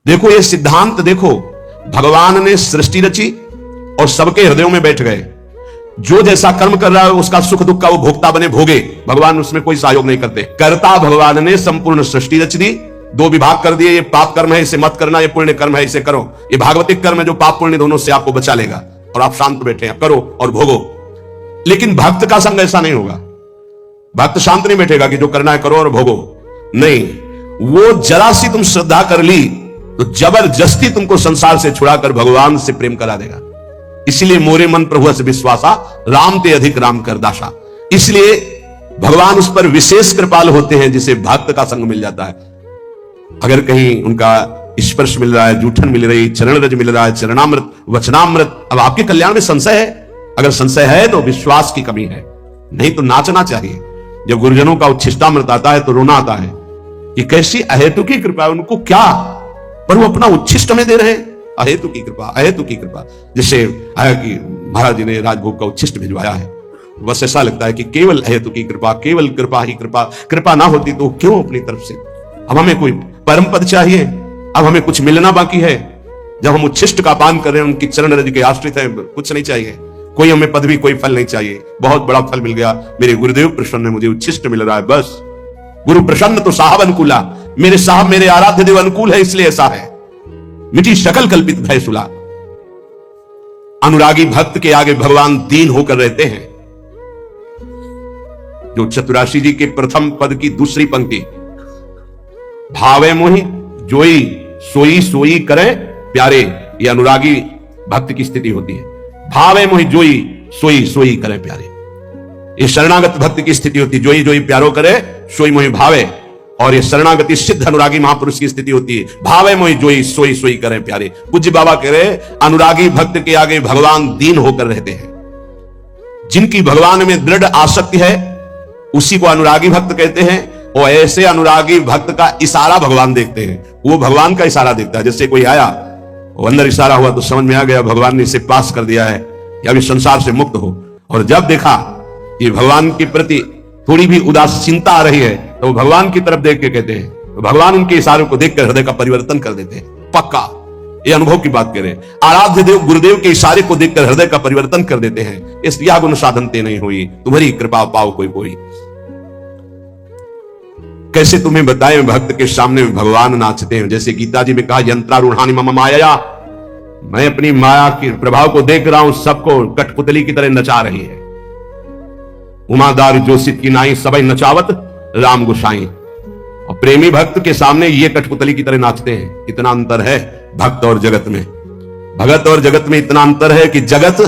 देखो ये सिद्धांत देखो, भगवान ने सृष्टि रची और सबके हृदयों में बैठ गए। जो जैसा कर्म कर रहा है उसका सुख दुख का वो भोक्ता बने, भोगे। भगवान उसमें कोई सहयोग नहीं करते। कर्ता भगवान ने संपूर्ण सृष्टि रच दी, दो विभाग कर दिए, ये पाप कर्म है इसे मत करना, ये पुण्य कर्म है इसे करो। ये भागवतिक कर्म है जो पाप पुण्य दोनों से आपको बचा लेगा और आप शांत बैठे हैं, करो और भोगो। लेकिन भक्त का संग ऐसा नहीं होगा। भक्त शांत नहीं बैठेगा कि जो करना है करो और भोगो, नहीं। वो जरा सी तुम श्रद्धा कर ली तो जबरदस्ती तुमको संसार से छुड़ाकर भगवान से प्रेम करा देगा। इसलिए मोरे मन प्रभु से विश्वासा, राम ते अधिक राम कर दासा। इसलिए भगवान उस पर विशेष कृपाल होते हैं जिसे भक्त का संग मिल जाता है। अगर कहीं उनका स्पर्श मिल रहा है, जूठन मिल रही, चरण रज मिल रहा है, चरणामृत वचनामृत, अब आपके कल्याण में संशय है। अगर संशय है तो विश्वास की कमी है, नहीं तो नाचना चाहिए। जब गुरुजनों का उच्छिष्टामृत आता है तो रोना आता है कि कैसी अहेतु की कृपा है, उनको क्या, पर वो अपना उच्छिष्ट में दे रहे हैं। अहेतु की कृपा, अहेतु की कृपा। जैसे आया कि महाराज जी ने राजभोग का उच्छिष्ट भिजवाया है, बस ऐसा लगता है कि केवल अहेतु की कृपा, केवल कृपा ही कृपा। कृपा ना होती तो क्यों अपनी तरफ से। अब हमें कोई परम पद चाहिए, अब हमें कुछ मिलना बाकी है। जब हम उच्छिष्ट का पान कर रहे हैं, उनकी चरण रज के आश्रित हैं, कुछ नहीं चाहिए, कोई हमें पदवी, कोई फल नहीं चाहिए। बहुत बड़ा फल मिल गया, मेरे गुरुदेव प्रसन्न है, मुझे उच्छिष्ट मिल रहा है, बस। गुरु प्रसन्न तो साहब अनुकूला, मेरे साहब मेरे आराध्य देव अनुकूल है, इसलिए ऐसा है। मिटी शकल कल्पित भय सुला। अनुरागी भक्त के आगे भगवान दीन होकर रहते हैं। जो चतुराशी जी के प्रथम पद की दूसरी पंक्ति, भावे मोहि जोई सोई सोई करे प्यारे, ये अनुरागी भक्त की स्थिति होती है। भावे मोहि जोई सोई सोई करे प्यारे, ये शरणागत भक्त की स्थिति होती है। जोई जोई प्यारो करे, सोई मोहि भावे। और ये शरणागति सिद्ध अनुरागी महापुरुष की स्थिति होती है। भावे मोहि जोई सोई सोई करे प्यारे। पूज्य बाबा कह रहे, अनुरागी भक्त के आगे भगवान दीन होकर रहते हैं। जिनकी भगवान में दृढ़ आसक्ति है उसी को अनुरागी भक्त कहते हैं। और ऐसे अनुरागी भक्त का इशारा भगवान देखते हैं, वो भगवान का इशारा देखता है। जैसे कोई आया, वो अंदर इशारा हुआ तो समझ में आ गया भगवान ने इसे पास कर दिया है या भी संसार से मुक्त हो। और जब देखा कि भगवान के प्रति थोड़ी भी उदासीनता आ रही है तो वो भगवान की तरफ देख के कहते हैं, तो भगवान उनके इशारों को देखकर हृदय का परिवर्तन कर देते हैं। पक्का ये अनुभव की बात करें, आराध्य देव गुरुदेव के इशारे को देखकर हृदय का परिवर्तन कर देते हैं। इस यह गुण साधनते नहीं हुई, तुम्हारी कृपा पाओ कोई कोई। कैसे तुम्हें बताए, भक्त के सामने भगवान नाचते हैं। जैसे गीता जी में कहा, यंत्रारूढ़ानि मम माया, मैं अपनी माया के प्रभाव को देख रहा हूं, सबको कठपुतली की तरह नचा रही है। उमादार जोशित की नाई सबई नचावत राम गोसाई। और प्रेमी भक्त के सामने ये कठपुतली की तरह नाचते हैं। इतना अंतर है भक्त और जगत में। भगत और जगत में इतना अंतर है कि जगत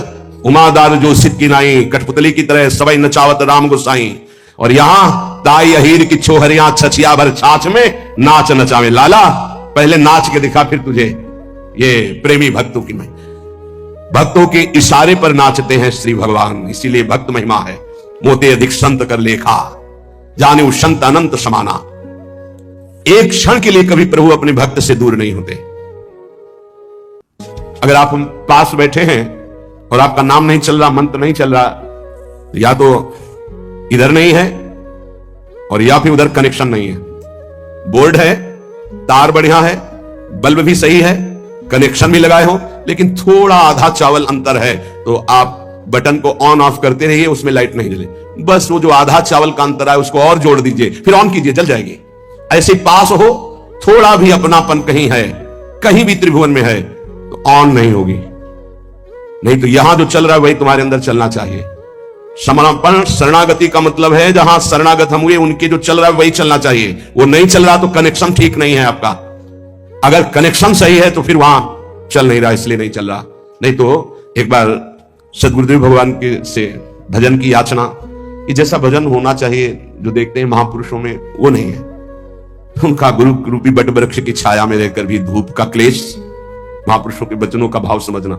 उमादार जोशित की नाई कठपुतली की तरह सबई नचावत राम गोसाई, और यहां ताई अहीर की छोहरियां छछिया भर छाछ में नाच नचावे। लाला पहले नाच के दिखा फिर तुझे। ये प्रेमी भक्तों की मैं, भक्तों के इशारे पर नाचते हैं श्री भगवान। इसीलिए भक्त महिमा है। मोते अधिक संत कर लेखा, जाने वो संत अनंत समाना। एक क्षण के लिए कभी प्रभु अपने भक्त से दूर नहीं होते। अगर आप हम पास बैठे हैं और आपका नाम नहीं चल रहा, मंत्र नहीं चल रहा, या तो इधर नहीं है और या फिर उधर कनेक्शन नहीं है। बोर्ड है, तार बढ़िया है, बल्ब भी सही है, कनेक्शन भी लगाए हो, लेकिन थोड़ा आधा चावल अंतर है, तो आप बटन को ऑन ऑफ करते रहिए, उसमें लाइट नहीं जले। बस वो जो आधा चावल का अंतर है उसको और जोड़ दीजिए, फिर ऑन कीजिए, जल जाएगी। ऐसे पास हो, थोड़ा भी अपनापन कहीं है, कहीं भी त्रिभुवन में है तो ऑन नहीं होगी। नहीं तो यहां जो चल रहा है वही तुम्हारे अंदर चलना चाहिए। समर्पण शरणागति का मतलब है, जहां शरणागत हम हुए उनके जो चल रहा है वही चलना चाहिए। वो नहीं चल रहा तो कनेक्शन ठीक नहीं है आपका। अगर कनेक्शन सही है तो फिर वहां चल नहीं रहा, इसलिए नहीं चल रहा। नहीं तो एक बार सदगुरुदेव भगवान के से भजन की याचना, ये जैसा भजन होना चाहिए जो देखते हैं महापुरुषों में, वो नहीं है। उनका गुरु रूपी बट वृक्ष की छाया में रहकर भी धूप का क्लेश, महापुरुषों के वचनों का भाव समझना।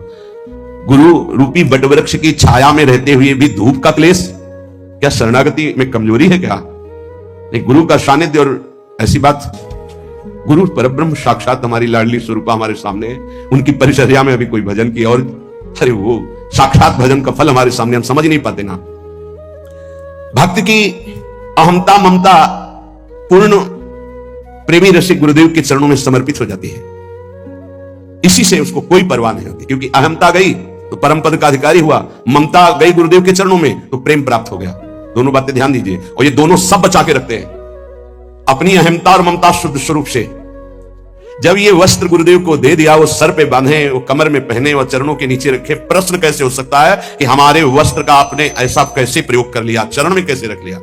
गुरु रूपी बट वृक्ष की छाया में रहते हुए भी धूप का क्लेश, क्या शरणागति में कमजोरी है क्या? नहीं, गुरु का सानिध्य। और ऐसी बात, गुरु परब्रह्म साक्षात हमारी लाडली स्वरूपा हमारे सामने है। उनकी परिचर्या में अभी कोई भजन की, और अरे वो साक्षात भजन का फल हमारे सामने, हम समझ नहीं पाते ना। भक्त की अहमता ममता पूर्ण प्रेमी रसिक गुरुदेव के चरणों में समर्पित हो जाती है। इसी से उसको कोई परवाह नहीं होती, क्योंकि अहमता गई तो परम पद का अधिकारी हुआ, ममता गई गुरुदेव के चरणों में तो प्रेम प्राप्त हो गया। दोनों बातें ध्यान दीजिए, और ये दोनों सब बचा के रखते हैं अपनी अहमता और ममता शुद्ध स्वरूप से। जब ये वस्त्र गुरुदेव को दे दिया, वो सर पे बांधे, वो कमर में पहने और चरणों के नीचे रखे, प्रश्न कैसे हो सकता है कि हमारे वस्त्र का आपने ऐसा कैसे प्रयोग कर लिया, चरण में कैसे रख लिया?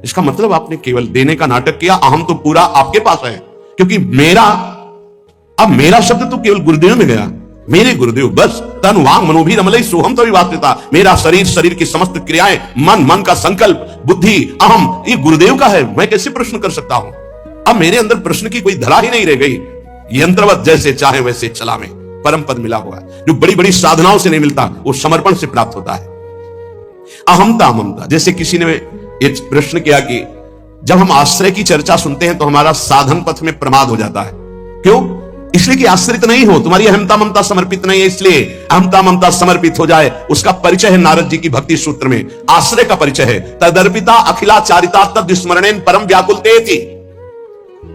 इसका मतलब आपने केवल देने का नाटक किया, अहम तो पूरा आपके पास है। क्योंकि मेरा शब्द तो केवल गुरुदेव में गया, मेरे गुरुदेव बस, तन वांग मनोभी रमलई सोहम तो वास्तविकता, मेरा शरीर, शरीर की समस्त क्रियाएं, मन का संकल्प, बुद्धि, अहम, ये गुरुदेव का है। मैं कैसे प्रश्न कर सकता हूं? अब मेरे अंदर प्रश्न की कोई धरा ही नहीं रह गई। यंत्रवत जैसे चाहे वैसे चला में परम पद मिला हुआ है, जो बड़ी बड़ी साधनाओं से नहीं मिलता, वो समर्पण से प्राप्त होता है। अहमता ममता, जैसे किसी ने एक प्रश्न किया कि जब हम आश्रय की चर्चा सुनते हैं तो हमारा साधन पथ में प्रमाद हो जाता है, क्यों? इसलिए कि आश्रित नहीं हो, तुम्हारी अहमता ममता समर्पित नहीं है, इसलिए अहमता ममता समर्पित हो जाए। उसका परिचय है नारद जी की भक्ति सूत्र में, आश्रय का परिचय है, तदर्पिता अखिलाचारिता तद स्मरणेन परम व्याकुलते थी।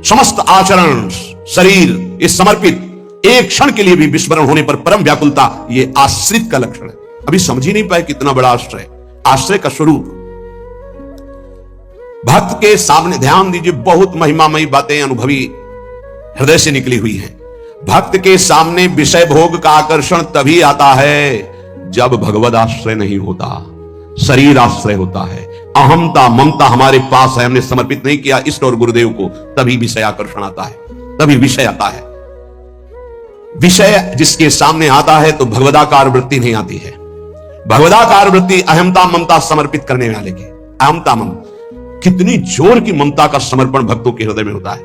समस्त आचरण, शरीर ये समर्पित, एक क्षण के लिए भी विस्मरण होने पर परम व्याकुलता, ये आश्रित का लक्षण है। अभी समझ ही नहीं पाए कितना बड़ा आश्रय, आश्रय का स्वरूप। भक्त के सामने ध्यान दीजिए, बहुत महिमामयी बातें अनुभवी हृदय से निकली हुई हैं। भक्त के सामने विषय भोग का आकर्षण तभी आता है जब भगवद आश्रय नहीं होता, शरीर आश्रय होता है। अहमता ममता हमारे पास है, हमने समर्पित नहीं किया इष्ट और गुरुदेव को, तभी विषय आकर्षण आता है, तभी विषय आता है। विषय जिसके सामने आता है तो भगवदाकार वृत्ति नहीं आती है। भगवदाकार वृत्ति अहमता ममता समर्पित करने वाले की, अहमता ममता, कितनी जोर की ममता का समर्पण भक्तों के हृदय में होता है।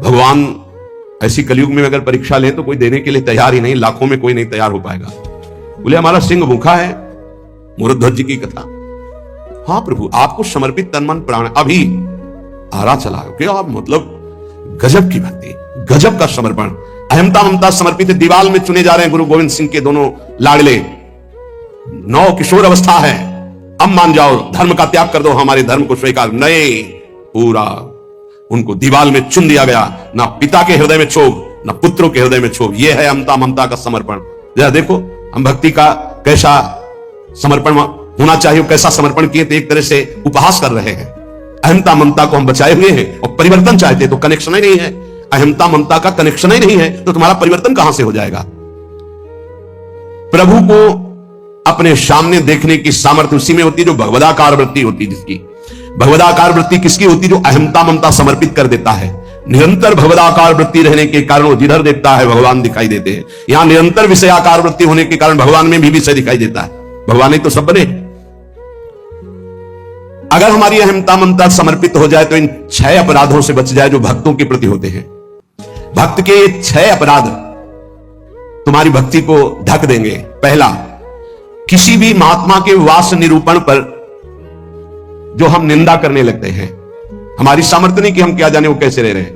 भगवान ऐसी कलयुग में अगर परीक्षा ले तो कोई देने के लिए तैयार ही नहीं, लाखों में कोई नहीं तैयार हो पाएगा। बोले हमारा सिंह भूखा है, मुरुध्वज जी की कथा। हाँ प्रभु, आपको समर्पित तन मन प्राण, अभी आरा चला क्या आप, मतलब गजब की भक्ति, गजब का समर्पण। अहमता ममता समर्पित दीवाल में चुने जा रहे हैं गुरु गोविंद सिंह के दोनों लाडले, 9 किशोर अवस्था है, अब मान जाओ, धर्म का त्याग कर दो, हमारे धर्म को स्वीकार नहीं। पूरा उनको दीवाल में चुन दिया गया, ना पिता के हृदय में क्षोभ, ना पुत्रों के हृदय में क्षोभ। यह है अहमता ममता का समर्पण। जरा देखो हम भक्ति का कैसा समर्पण होना चाहिए, कैसा समर्पण किए, तो एक तरह से उपहास कर रहे हैं। अहमता ममता को हम बचाए हुए हैं और परिवर्तन चाहते तो कनेक्शन ही नहीं है। अहमता ममता का कनेक्शन ही नहीं है तो तुम्हारा परिवर्तन कहां से हो जाएगा? प्रभु को अपने सामने देखने की सामर्थ्य उसी में होती है जो भगवदाकार वृत्ति होती है। जिसकी भगवदाकार वृत्ति किसकी होती? जो अहमता ममता समर्पित कर देता है। निरंतर भगवदाकार वृत्ति रहने के कारण वो जिधर देखता है भगवान दिखाई देते हैं। यहां निरंतर विषयाकार वृत्ति होने के कारण भगवान में भी विषय दिखाई देता है। भगवान ही तो सब बने। अगर हमारी अहमता ममता समर्पित हो जाए तो इन 6 अपराधों से बच जाए जो भक्तों के प्रति होते हैं। भक्त के 6 अपराध तुम्हारी भक्ति को ढक देंगे। पहला, किसी भी महात्मा के वास निरूपण पर जो हम निंदा करने लगते हैं, हमारी सामर्थ्य नहीं कि हम क्या जाने वो कैसे रह रहे हैं।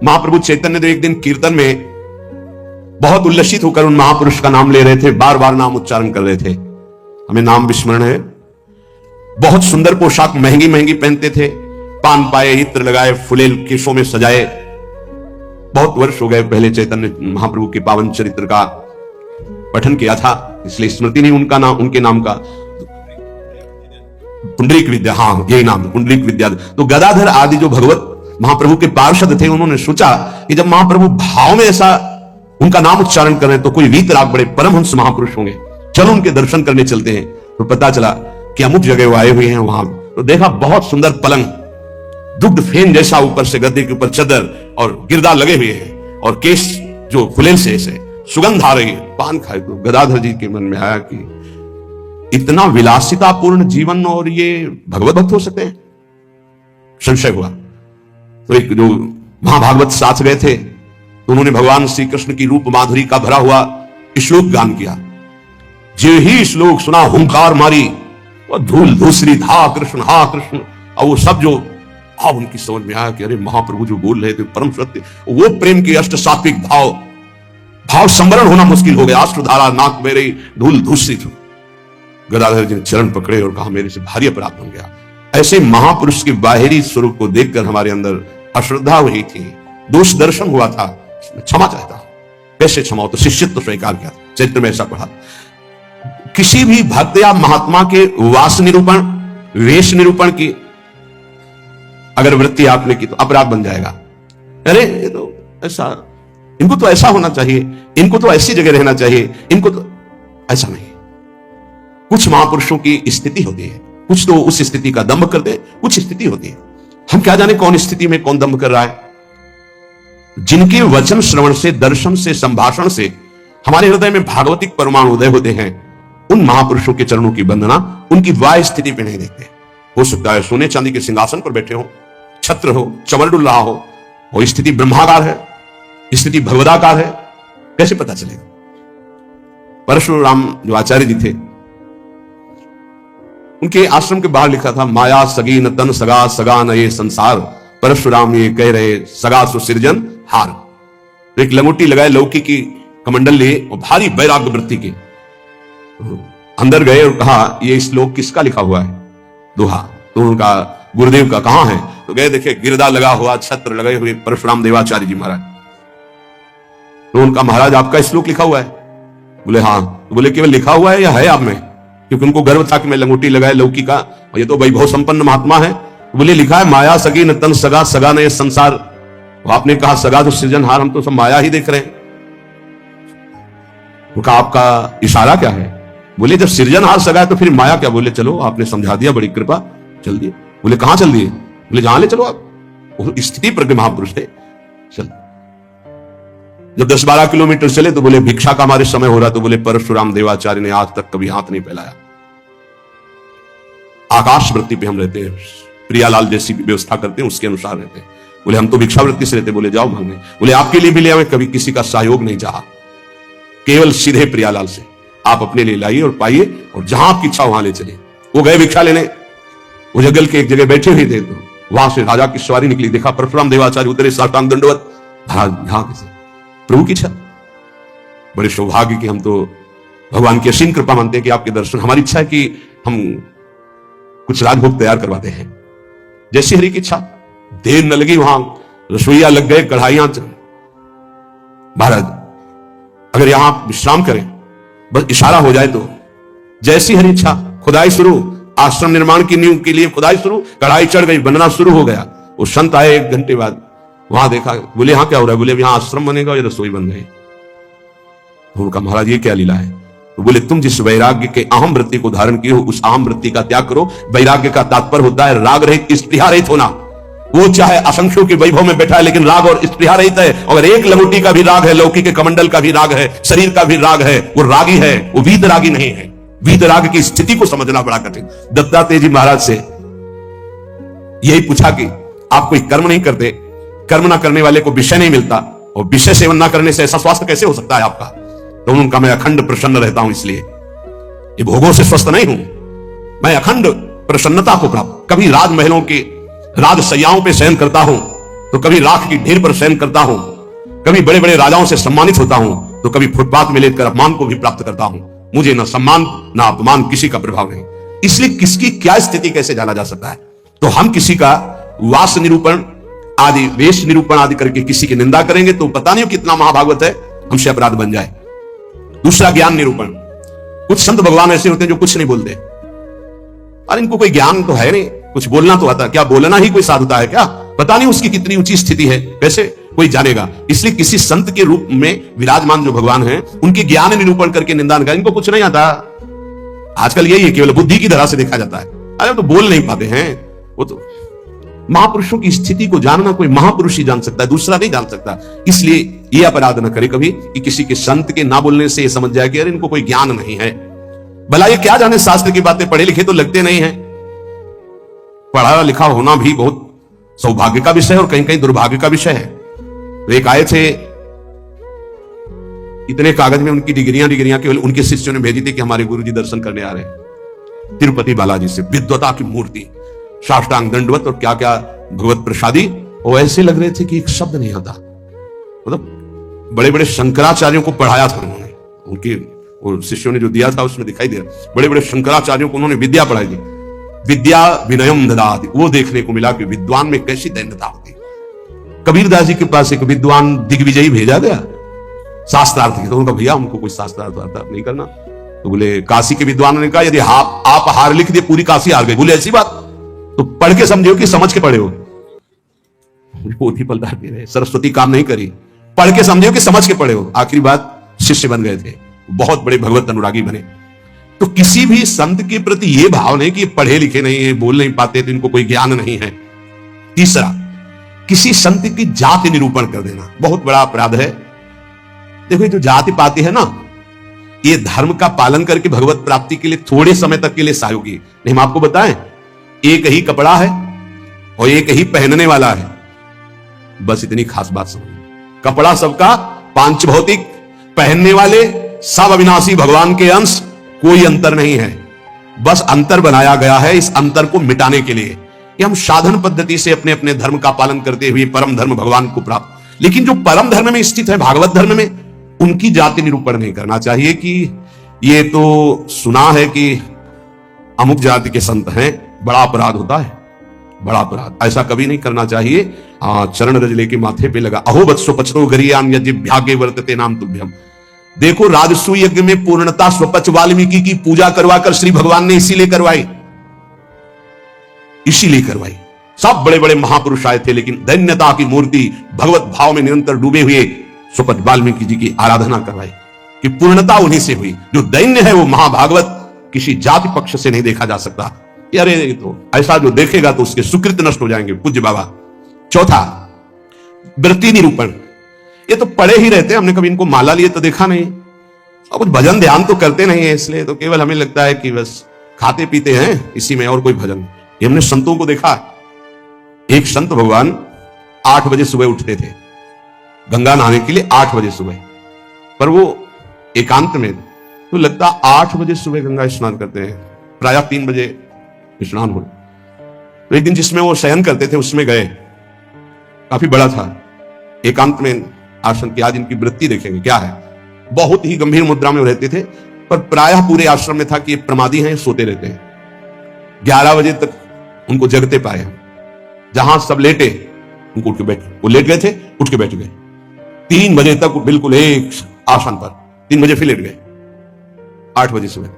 महाप्रभु चैतन्य देव एक दिन कीर्तन में बहुत उल्लसित होकर उन महापुरुष का नाम ले रहे थे, बार बार नाम उच्चारण कर रहे थे। हमें नाम विस्मरण है। बहुत सुंदर पोशाक महंगी महंगी पहनते थे, पान पाए, इत्र लगाए, फुलेल केशों में सजाए। बहुत वर्ष हो गए पहले चैतन्य महाप्रभु के पावन चरित्र का पठन किया था, इसलिए स्मृति नहीं उनका नाम, उनके नाम का। पुंडरीक विद्या, हाँ यही नाम, पुंडरीक विद्या। तो गदाधर आदि जो भगवत महाप्रभु के पार्षद थे, उन्होंने सोचा कि जब महाप्रभु भाव में ऐसा उनका नाम उच्चारण कर रहे हैं तो कोई वीतराग बड़े परमहंस महापुरुष होंगे, चलो उनके दर्शन करने चलते हैं। तो पता चला कि अमुक जगह वो आए हुए हैं। वहां तो देखा बहुत सुंदर पलंग, दुग्ध फेन जैसा, ऊपर से गद्दे के ऊपर चादर और गिरदार लगे हुए हैं और केश जो फुलेल से ऐसे सुगंध आ रही है। पान खाए तो गदाधर जी के मन में आया कि इतना विलासितापूर्ण जीवन और ये भगवत भक्त हो सकते हैं? संशय हुआ। तो एक जो महाभागवत साथ गए थे तो उन्होंने भगवान श्री कृष्ण की रूप माधुरी का भरा हुआ श्लोक गान किया। जो ही श्लोक सुना, हुंकार मारी और धूल धूसरी, हा कृष्ण हा कृष्ण। और वो सब जो उनकी समझ में आया कि अरे महाप्रभु जो बोल रहे थे परम सत्य, वो प्रेम की अष्ट सात्विक भाव संवरण होना मुश्किल हो गया। अश्रुधारा नाक बह रही, धूल धूसरी। गदाधर जी ने चरण पकड़े और कहा मेरे से भारी अपराध बन गया। ऐसे महापुरुष के बाहरी स्वरूप को देखकर हमारे अंदर अश्रद्धा हुई थी, दोष दर्शन हुआ था, क्षमा चाहता हूं। कैसे क्षमा हो? तो शिष्यत्व स्वीकार किया, चरित्र में ऐसा पढ़ा। किसी भी भक्त या महात्मा के वास निरूपण, वेश निरूपण की अगर वृत्ति आपने की तो अपराध बन जाएगा। अरे ये तो ऐसा, इनको तो ऐसा होना चाहिए, इनको तो ऐसी जगह रहना चाहिए, इनको तो ऐसा नहीं। कुछ महापुरुषों की स्थिति होती है, कुछ तो उस स्थिति का दंभ करते हैं, कुछ स्थिति होती है। हम क्या जाने कौन स्थिति में कौन दंभ कर रहा है। जिनके वचन श्रवण से, दर्शन से, संभाषण से हमारे हृदय में भागवतिक परमाणु उदय होते हैं, उन महापुरुषों के चरणों की वंदना उनकी वाह स्थिति पे नहीं देखते। हो सकता है सोने चांदी के सिंहासन पर बैठे हो, छत्र हो, चमर डुल रहा हो, वो स्थिति ब्रह्माकार है, स्थिति भगवदाकार है, कैसे पता चलेगा? परशुराम जो आचार्य जी थे, उनके आश्रम के बाहर लिखा था, माया सगी न तन सगा, सगा न ये संसार, परशुराम ये कह रहे सगा सो सिरजन हार। एक लंगोटी लगाए, लौकी की कमंडल लिए और भारी वैराग्य वृत्ति के अंदर गए और कहा, ये श्लोक किसका लिखा हुआ है? दोहा। तो उनका गुरुदेव का कहां है? तो गए, देखे गिरदा लगा हुआ, छत्र लगे हुए परशुराम देवाचार्य जी महाराज। तो उनका, महाराज आपका श्लोक लिखा हुआ है? बोले हाँ। तो बोले केवल लिखा हुआ है या है आप में? क्योंकि उनको गर्व था कि मैं लंगोटी लगाए लौकी का, और ये तो वैभव संपन्न महात्मा है। तो बोले लिखा है, माया सगी न तन सगा, सगा न ये संसार। तो आपने कहा सगा तो सृजनहार, हम तो सब माया ही देख रहे हैं। उनका आपका इशारा क्या है? बोले जब सृजनहार सगा है तो फिर माया क्या? बोले चलो आपने समझा दिया, बड़ी कृपा, चल दिए। बोले कहां चल दिए? बोले जहां ले चलो आप। वो स्थिति पर के महापुरुष थे। चल जब 10-12 किलोमीटर चले तो बोले भिक्षा का हमारे समय हो रहा। तो बोले परशुराम देवाचार्य ने आज तक कभी हाथ नहीं फैलाया, आकाश वृत्ति पे हम रहते हैं, प्रियालाल जैसी व्यवस्था करते हैं उसके अनुसार रहते हैं। बोले हम तो भिक्षा वृत्ति से रहते। बोले जाओ मांगने। बोले आपके लिए भी ले आए, कभी किसी का सहयोग नहीं चाहा, केवल सीधे प्रियालाल से आप अपने लिए लाइए और पाइए, और जहां आपकी इच्छा वहां ले चले। वो गए भिक्षा लेने, वो जंगल के एक जगह बैठे हुए थे, तो वहां से राजा की सवारी निकली, देखा परशुराम देवाचार्य उतरे, साष्टांग दंडवत। यहां कैसे? प्रभु की इच्छा। बड़े सौभाग्य कि हम तो भगवान की असीम कृपा मानते हैं कि आपके दर्शन। हमारी इच्छा है कि हम कुछ राजभोग तैयार करवाते हैं, जैसी हरि की इच्छा। देर न लगी, वहां रसोईया लग गए, कढ़ाइयां। महाराज अगर यहां आप विश्राम करें, बस इशारा हो जाए तो जैसी हरि इच्छा, खुदाई शुरू, आश्रम निर्माण की नींव के लिए खुदाई शुरू, कढ़ाई चढ़ गई, बनना शुरू हो गया। वो संत आए 1 घंटे बाद, वहां देखा। बोले यहां क्या हो रहा है? बोले यहां आश्रम बनेगा, ये रसोई बन गई। उनका महाराज ये क्या लीला है? तो बोले तुम जिस वैराग्य के अहम वृत्ति को धारण किए हो, उस अहम वृत्ति का त्याग करो। वैराग्य का तात्पर्य होता है राग रहित, स्पृहा रहित होना। वो चाहे असंख्यों के वैभव में बैठा है, लेकिन राग और स्पृहा रहित है। अगर एक लंगोटी का भी राग है, लौकी के कमंडल का भी राग है, शरीर का भी राग है, वो रागी है, वो वीत रागी नहीं है। वीत राग की स्थिति को समझना बड़ा कठिन। दत्तात्रेय जी महाराज से यही पूछा कि आप कोई कर्म नहीं करते, कर्म ना करने वाले को विषय नहीं मिलता, और विषय सेवन ना करने से ऐसा स्वास्थ्य कैसे हो सकता है आपका? तो उनका, मैं अखंड प्रसन्न रहता हूं, इसलिए ये भोगों से स्वस्थ नहीं हूं, मैं अखंड प्रसन्नता को प्राप्त। कभी राजमहलों के राजशैयाओं पे शयन करता हूं, तो कभी राख की ढेर पर शयन करता हूं, कभी बड़े बड़े राजाओं से सम्मानित होता हूं, तो कभी फुटपाथ में लेकर अपमान को भी प्राप्त करता हूं। मुझे न सम्मान न अपमान, किसी का प्रभाव नहीं। इसलिए किसकी क्या स्थिति कैसे जाना जा सकता है? तो हम किसी का वास निरूपण आदि, वेश निरूपण आदि करके किसी की निंदा करेंगे तो पता नहीं कितना महाभागवत है, हमसे अपराध बन जाए। दूसरा, ज्ञान निरूपण। कुछ संत भगवान ऐसे होते हैं जो कुछ नहीं बोलते। अरे इनको कोई ज्ञान तो है नहीं, कुछ बोलना तो आता, क्या बोलना ही कोई साधुता है क्या? पता नहीं उसकी कितनी ऊंची स्थिति है, कैसे कोई जानेगा? इसलिए किसी संत के रूप में विराजमान जो भगवान हैं, उनके ज्ञान निरूपण करके निंदा न करें। इनको कुछ नहीं आता। आजकल यही है, केवल बुद्धि की तरह से देखा जाता है। अरे तो बोल नहीं पाते हैं। वो तो महापुरुषों की स्थिति को जानना कोई महापुरुष ही जान सकता है, दूसरा नहीं जान सकता। इसलिए ये अपराध न करे कभी कि किसी के संत के ना बोलने से ये समझ जाए कि अरे इनको कोई ज्ञान नहीं है। भला ये क्या जाने शास्त्र की बातें, पढ़े लिखे तो लगते नहीं है। पढ़ा लिखा होना भी बहुत सौभाग्य का विषय है और कहीं कहीं दुर्भाग्य का विषय है। तो एक आए थे, इतने कागज में उनकी डिग्रियां केवल उनके शिष्यों ने भेजी थी कि हमारे गुरुजी दर्शन करने आ रहे हैं। तिरुपति बालाजी से विद्वता की मूर्ति, साष्टांग दंडवत और क्या क्या भगवत प्रसादी। वो ऐसे लग रहे थे कि एक शब्द नहीं आता। मतलब बड़े बड़े शंकराचार्यों को पढ़ाया था उन्होंने, उनके वो शिष्यों ने जो दिया था उसमें दिखाई दे रहा। बड़े बड़े शंकराचार्यों को उन्होंने विद्या पढ़ाई थी। विद्या विनयम ददाति, वो देखने को मिला कि विद्वान में कैसी दैन्यता होती। कबीरदास जी के पास एक विद्वान दिग्विजयी भेजा गया शास्त्रार्थ के, तो उनका भैया हमको कोई शास्त्रार्थ नहीं करना। तो बोले काशी के विद्वानों ने कहा यदि आप हार लिख दिए पूरी काशी हार गई। बोले ऐसी बात, तो पढ़ के समझे हो कि समझ के पढ़े हो? पोथी पलटा दे रहे, सरस्वती काम नहीं करी, पढ़ के समझे हो कि समझ के पढ़े हो? आखिरी बात शिष्य बन गए थे, बहुत बड़े भगवत अनुरागी बने। तो किसी भी संत के प्रति यह भाव नहीं कि ये पढ़े लिखे नहीं है, बोल नहीं पाते, तो इनको कोई ज्ञान नहीं है। तीसरा, किसी संत की जाति निरूपण कर देना बहुत बड़ा अपराध है। देखो ये जो जाति पाति है ना, ये धर्म का पालन करके भगवत प्राप्ति के लिए थोड़े समय तक के लिए सहयोगी। नहीं, हम आपको बताएं, एक ही कपड़ा है और एक ही पहनने वाला है, बस इतनी खास बात समझ। कपड़ा सबका पांच भौतिक, पहनने वाले सब अविनाशी भगवान के अंश, कोई अंतर नहीं है, बस अंतर बनाया गया है इस अंतर को मिटाने के लिए कि हम साधन पद्धति से अपने अपने धर्म का पालन करते हुए परम धर्म भगवान को प्राप्त। लेकिन जो परम धर्म में स्थित है, भागवत धर्म में, उनकी जाति निरूपण नहीं करना चाहिए कि ये तो सुना है कि अमुक जाति के संत हैं, बड़ा अपराध होता है, बड़ा अपराध, ऐसा कभी नहीं करना चाहिए। चरण रज लेके माथे पे लगा, अहो वत्सो पचतो गरियान यज्ञ वर्तते नाम तुभ्यम। देखो राजसु यज्ञ में पूर्णता स्वपच वाल्मीकि की पूजा करवाकर श्री भगवान ने इसीलिए करवाई, इसीलिए करवाई। सब बड़े बड़े महापुरुष आए थे, लेकिन दैन्यता की मूर्ति भगवत भाव में निरंतर डूबे हुए स्वपच वाल्मीकि जी की आराधना करवाई कि पूर्णता उन्हीं से हुई। जो दैन्य है वो महाभागवत किसी जाति पक्ष से नहीं देखा जा सकता। अरे तो ऐसा जो देखेगा तो उसके सुकृत नष्ट हो जाएंगे, पूज्य बाबा। चौथा, वृत्ति निरूपण। ये तो पढ़े ही रहते हैं, हमने कभी इनको माला लिए तो देखा नहीं, और कुछ भजन ध्यान तो करते नहीं है, इसलिए तो केवल हमें लगता है कि बस खाते पीते हैं इसी में, और कोई भजन। ये हमने संतों को देखा। एक संत भगवान 8 बजे सुबह उठते थे गंगा नहाने के लिए, 8 बजे सुबह, पर वो एकांत में, तो लगता 8 बजे सुबह गंगा स्नान करते हैं, प्रायः 3 बजे स्नान हो। तो एक दिन जिसमें वो शयन करते थे उसमें गए, काफी बड़ा था, एकांत में आश्रम की। आज इनकी वृत्ति देखेंगे क्या है, बहुत ही गंभीर मुद्रा में रहते थे, पर प्रायः पूरे आश्रम में था कि ये प्रमादी हैं, सोते रहते हैं। 11 बजे तक उनको जगते पाए, जहां सब लेटे उनको उठ के बैठे, वो लेट गए थे, उठ के बैठ गए। 3 बजे तक बिल्कुल एक आसन पर, 3 बजे फिर लेट गए, 8 बजे सुबह।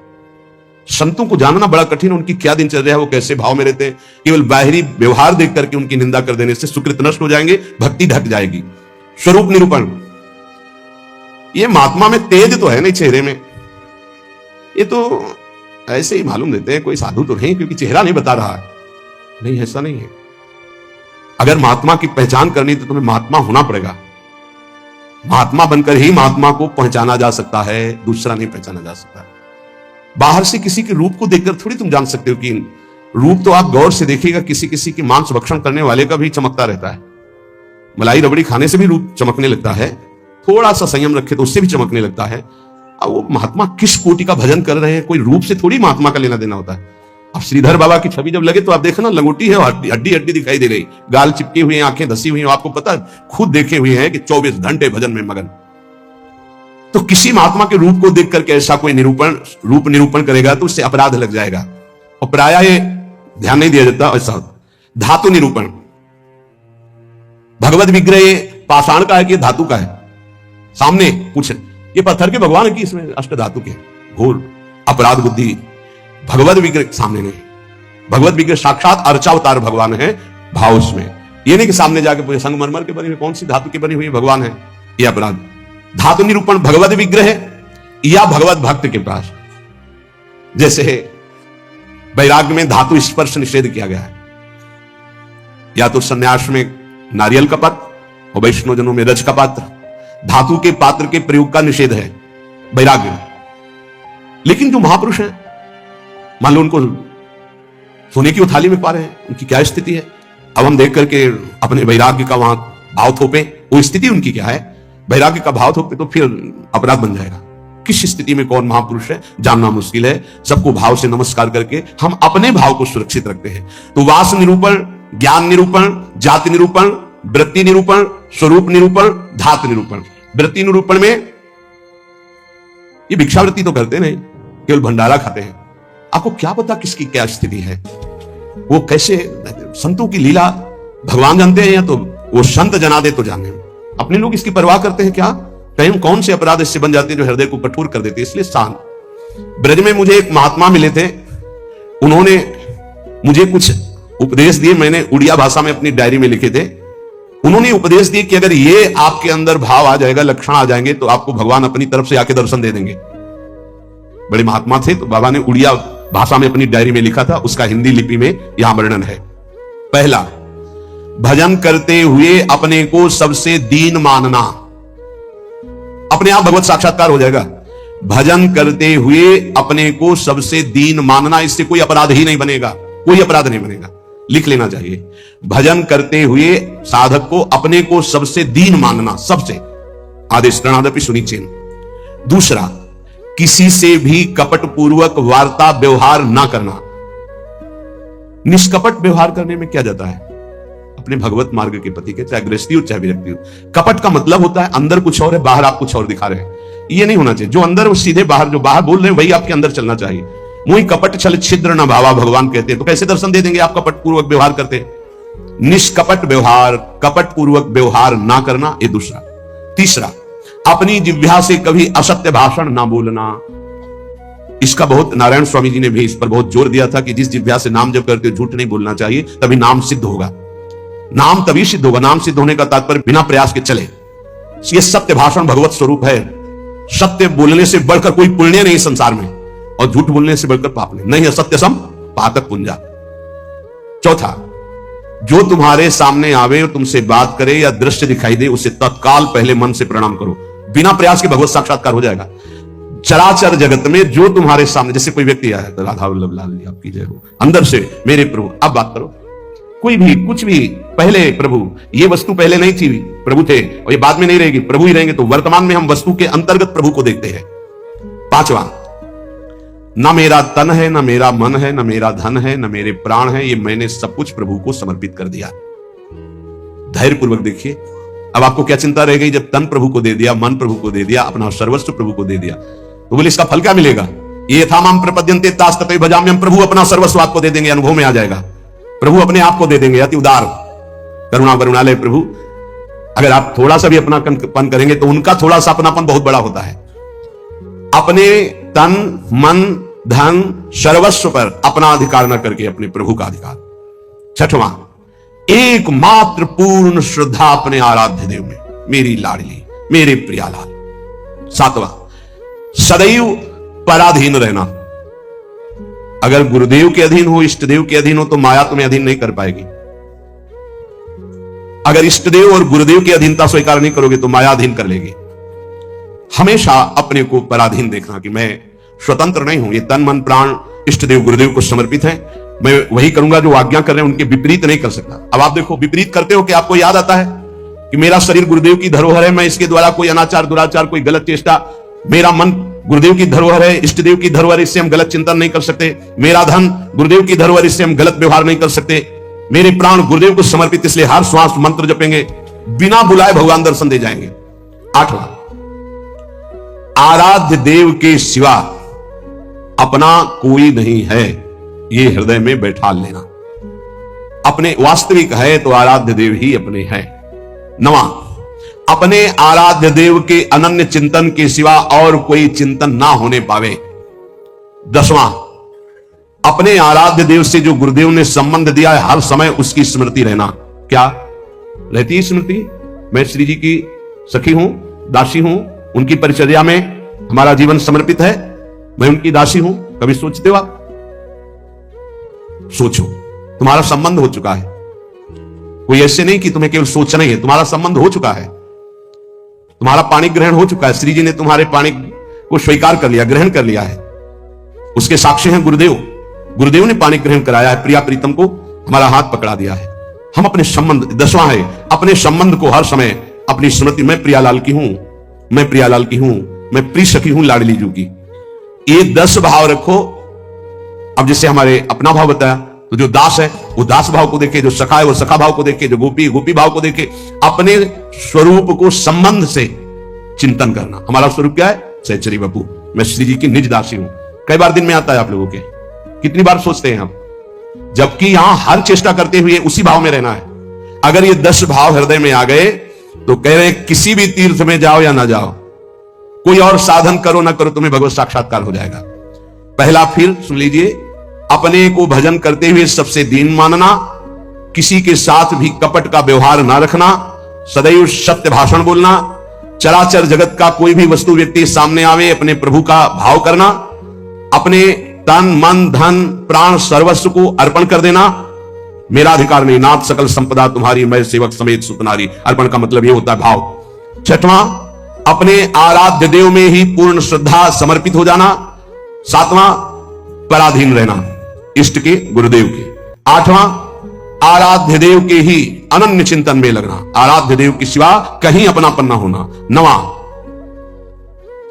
संतों को जानना बड़ा कठिन, उनकी क्या दिनचर्या है, वो कैसे भाव में रहते हैं। केवल बाहरी व्यवहार देख करके उनकी निंदा कर देने से सुकृत नष्ट हो जाएंगे, भक्ति ढक जाएगी। स्वरूप निरूपण, ये महात्मा में तेज तो है नहीं चेहरे में, ये तो ऐसे ही मालूम देते हैं, कोई साधु तो नहीं, क्योंकि चेहरा नहीं बता रहा है। नहीं, ऐसा नहीं है। अगर महात्मा की पहचान करनी तो तुम्हें महात्मा होना पड़ेगा। महात्मा बनकर ही महात्मा को पहचाना जा सकता है, दूसरा नहीं पहचाना जा सकता। बाहर से किसी के रूप को देखकर थोड़ी तुम जान सकते हो कि रूप तो आप गौर से देखिएगा, किसी किसी की मांस भक्षण करने वाले का भी चमकता रहता है, मलाई रबड़ी खाने से भी रूप चमकने लगता है, थोड़ा सा संयम रखे तो उससे भी चमकने लगता है। अब वो महात्मा किस कोटि का भजन कर रहे हैं, कोई रूप से थोड़ी महात्मा का लेना देना होता है। अब श्रीधर बाबा की छवि जब लगे तो आप देखना लंगोटी है, हड्डी हड्डी दिखाई दे रही, गाल चिपकी हुई, आंखें धसी हुई, आपको पता खुद देखे हुए हैं कि 24 घंटे भजन में मगन। तो किसी महात्मा के रूप को देख करके ऐसा कोई रूप निरूपण करेगा तो उससे अपराध लग जाएगा, और प्रायः ये ध्यान नहीं दिया जाता। ऐसा धातु निरूपण, भगवत विग्रह पाषाण का है कि धातु का है, सामने पूछे ये पत्थर के भगवान है कि इसमें अष्ट धातु के, घोर अपराध बुद्धि। भगवत विग्रह सामने नहीं, भगवत विग्रह साक्षात अर्चावतार भगवान है, भाव उसमें। ये नहीं कि सामने जाके पूछे संगमरमर के बनी हुई कौन सी धातु की बनी हुई भगवान है, ये अपराध। धातु निरूपण भगवत विग्रह या भगवत भक्त के पास, जैसे वैराग्य में धातु स्पर्श निषेध किया गया है, या तो संन्यास में नारियल का पात्र और वैष्णव जनों में रज का पात्र, धातु के पात्र के प्रयोग का निषेध है वैराग्य में। लेकिन जो महापुरुष हैं, मान लो उनको सोने की थाली में पा रहे हैं, उनकी क्या स्थिति है। अब हम देख करके अपने वैराग्य का वहां भाव थोपे, वो स्थिति उनकी क्या है, वैराग्य का भाव थोपे तो फिर अपराध बन जाएगा। किस स्थिति में कौन महापुरुष है जानना मुश्किल है। सबको भाव से नमस्कार करके हम अपने भाव को सुरक्षित रखते हैं। तो वास निरूपण, ज्ञान निरूपण, जाति निरूपण, वृत्ति निरूपण, स्वरूप निरूपण, धात निरूपण। वृत्ति निरूपण में ये भिक्षावृत्ति तो करते नहीं, केवल भंडारा खाते हैं। आपको क्या पता किसकी क्या स्थिति है, वो कैसे, संतों की लीला भगवान जानते हैं या तो वो संत जना दे तो जाने। अपने लोग इसकी परवाह करते हैं क्या? कहीं कौन से अपराध इससे बन जाते हैं जो हृदय को कठोर कर देते हैं। इसलिए शांत। ब्रज में मुझे एक महात्मा मिले थे, उन्होंने मुझे कुछ उपदेश दिए, मैंने उड़िया भाषा में अपनी डायरी में लिखे थे। उन्होंने उपदेश दिए कि अगर ये आपके अंदर भाव आ जाएगा, लक्षण आ जाएंगे, तो आपको भगवान अपनी तरफ से आके दर्शन दे देंगे। बड़े महात्मा थे, तो बाबा ने उड़िया भाषा में अपनी डायरी में लिखा था, उसका हिंदी लिपि में यहां वर्णन है। पहला, भजन करते हुए अपने को सबसे दीन मानना, अपने आप भगवत साक्षात्कार हो जाएगा। भजन करते हुए अपने को सबसे दीन मानना, इससे कोई अपराध ही नहीं बनेगा, कोई अपराध नहीं बनेगा, लिख लेना चाहिए। भजन करते हुए साधक को अपने को सबसे दीन मानना, सबसे आदेश प्रणादपि सुनिचेन। दूसरा, किसी से भी कपट पूर्वक वार्ता व्यवहार ना करना। निष्कपट व्यवहार करने में क्या जाता है? अपने भगवत मार्ग के पति के, चाहे गृहस्थी हो चाहे विरक्ति हो। कपट का मतलब होता है अंदर कुछ और है, बाहर आप कुछ और दिखा रहे हैं। ये नहीं होना चाहिए। जो अंदर वो सीधे बाहर, जो बाहर बोल रहे हैं वही आपके अंदर चलना चाहिए। मुई कपट छल छिद्र न भावा, भगवान कहते हैं। तो कैसे दर्शन दे देंगे आप कपट पूर्वक व्यवहार करते हैं? निष्कपट व्यवहार, कपट पूर्वक व्यवहार ना करना, ये दूसरा। तीसरा, अपनी जिह्वा से कभी असत्य भाषण ना बोलना। इसका बहुत नारायण स्वामी जी ने भी इस पर बहुत जोर दिया था कि जिस जिह्वा से नाम जप करते हो झूठ नहीं बोलना चाहिए, तभी नाम सिद्ध होगा। नाम तभी सिद्ध होगा। नाम सिद्ध होने का तात्पर्य बिना प्रयास के चले। ये सत्य भाषण भगवत स्वरूप है। सत्य बोलने से बढ़कर कोई पुण्य नहीं संसार में, और झूठ बोलने से बढ़कर पाप नहीं है। सत्य सम पातक पुंजा। चौथा, जो तुम्हारे सामने आवे और तुमसे बात करे या दृश्य दिखाई दे, उसे तत्काल पहले मन से प्रणाम करो। बिना प्रयास के भगवत साक्षात्कार हो जाएगा। चराचर जगत में जो तुम्हारे सामने, जैसे कोई व्यक्ति आया तो राधा वल्लभ लाल जी आपकी जय हो, अंदर से मेरे प्रभु, अब बात करो। कोई भी कुछ भी, पहले प्रभु, ये वस्तु पहले नहीं थी, प्रभु थे, और ये बाद में नहीं रहेगी, प्रभु ही रहेंगे। तो वर्तमान में हम वस्तु के अंतर्गत प्रभु को देखते हैं। पांचवा, न मेरा तन है, न मेरा मन है, न मेरा धन है, न मेरे प्राण है, ये मैंने सब कुछ प्रभु को समर्पित कर दिया। धैर्य पूर्वक देखिए। अब आपको क्या चिंता रह गई? जब तन प्रभु को दे दिया, मन प्रभु को दे दिया, अपना सर्वस्व प्रभु को दे दिया, तो बोले इसका फल क्या मिलेगा? ये यथामाम प्रपद्यन्ते तास्तते भजाम्यहम्। प्रभु अपना सर्वस्व आपको दे देंगे, अनुभव में आ जाएगा। प्रभु अपने आप को दे देंगे। अति उदार करुणा वरुणालय प्रभु। अगर आप थोड़ा सा भी अपनापन करेंगे तो उनका थोड़ा सा अपनापन बहुत बड़ा होता है। अपने तन मन धन सर्वस्व पर अपना अधिकार न करके अपने प्रभु का अधिकार। छठवां, एकमात्र पूर्ण श्रद्धा अपने आराध्य देव में, मेरी लाडली, मेरे प्रियालाल। सातवां, सदैव पराधीन रहना। अगर गुरुदेव के अधीन हो, इष्ट देव के अधीन हो, तो माया तुम्हें अधीन नहीं कर पाएगी। अगर इष्ट देव और गुरुदेव की अधीनता स्वीकार नहीं करोगे तो माया अधीन कर लेगी। हमेशा अपने को पराधीन देखना कि मैं स्वतंत्र नहीं हूं। ये तन मन प्राण इष्ट देव गुरुदेव को समर्पित है। मैं वही करूंगा जो आज्ञा कर रहे हैं, उनके विपरीत नहीं कर सकता। अब आप देखो, विपरीत करते हो कि आपको याद आता है कि मेरा शरीर गुरुदेव की धरोहर है, मैं इसके द्वारा कोई अनाचार दुराचार कोई गलत चेष्टा, मेरा मन गुरुदेव की धरोहर है, इष्ट देव की धरोहर, इससे हम गलत चिंतन नहीं कर सकते। मेरा धन गुरुदेव की धरोहर, इससे हम गलत व्यवहार नहीं कर सकते। मेरे प्राण गुरुदेव को समर्पित, इसलिए हर श्वास मंत्र जपेंगे, बिना बुलाए भगवान दर्शन दे जाएंगे। आठवां, आराध्य देव के सिवा अपना कोई नहीं है, ये हृदय में बैठा लेना। अपने वास्तविक है तो आराध्य देव ही अपने हैं। नवां, अपने आराध्य देव के अनन्य चिंतन के सिवा और कोई चिंतन ना होने पावे। दसवां, अपने आराध्य देव से जो गुरुदेव ने संबंध दिया है, हर समय उसकी स्मृति रहना। क्या रहती है स्मृति? मैं श्री जी की सखी हूं, दासी हूं, उनकी परिचर्या में हमारा जीवन समर्पित है, मैं उनकी दासी हूं। कभी सोचते हो आप? सोचो, तुम्हारा संबंध हो चुका है। कोई ऐसे नहीं कि तुम्हें केवल सोचना ही है, तुम्हारा संबंध हो चुका है। तुम्हारा पाणी ग्रहण हो चुका है। श्री जी ने तुम्हारे पाणी को स्वीकार कर लिया, ग्रहण कर लिया है। उसके साक्षी हैं गुरुदेव। गुरुदेव ने पाणी ग्रहण कराया है, प्रिया प्रीतम को हमारा हाथ पकड़ा दिया है। हम अपने संबंध, दसवां है, अपने संबंध को हर समय अपनी स्मृति, मैं प्रियालाल की हूं, मैं प्रियालाल की हूं, मैं प्रिय सखी हूं लाडली जू की। ये 10 भाव रखो। अब जैसे हमारे अपना भाव बताया, तो जो दास है वो दास भाव को देखे, जो सखा है वो सखा भाव को देखे, जो गोपी गोपी भाव को देखे। अपने स्वरूप को संबंध से चिंतन करना। हमारा स्वरूप क्या है? सहचरी बपू, मैं श्री जी की निज दासी हूं। कई बार दिन में आता है आप लोगों के, कितनी बार सोचते हैं हम? जबकि यहां हर चेष्टा करते हुए उसी भाव में रहना है। अगर ये 10 भाव हृदय में आ गए तो कह रहे हैं किसी भी तीर्थ में जाओ या ना जाओ, कोई और साधन करो ना करो, तुम्हें भगवत साक्षात्कार हो जाएगा। पहला, फिर सुन लीजिए, अपने को भजन करते हुए सबसे दीन मानना, किसी के साथ भी कपट का व्यवहार ना रखना, सदैव सत्य भाषण बोलना, चराचर जगत का कोई भी वस्तु व्यक्ति सामने आवे अपने प्रभु का भाव करना, अपने तन मन धन प्राण सर्वस्व को अर्पण कर देना, मेरा अधिकार नहीं, नाथ सकल संपदा तुम्हारी, मैं सेवक समेत सुतनारी। अर्पण का मतलब यह होता है भाव। छठवां, अपने आराध्य देव में ही पूर्ण श्रद्धा समर्पित हो जाना। सातवां, पराधीन रहना इष्ट के गुरुदेव के। आठवां, आराध्य देव के ही अनन्य चिंतन में लगना, आराध्य देव के सिवा कहीं अपनापन न होना। नवा,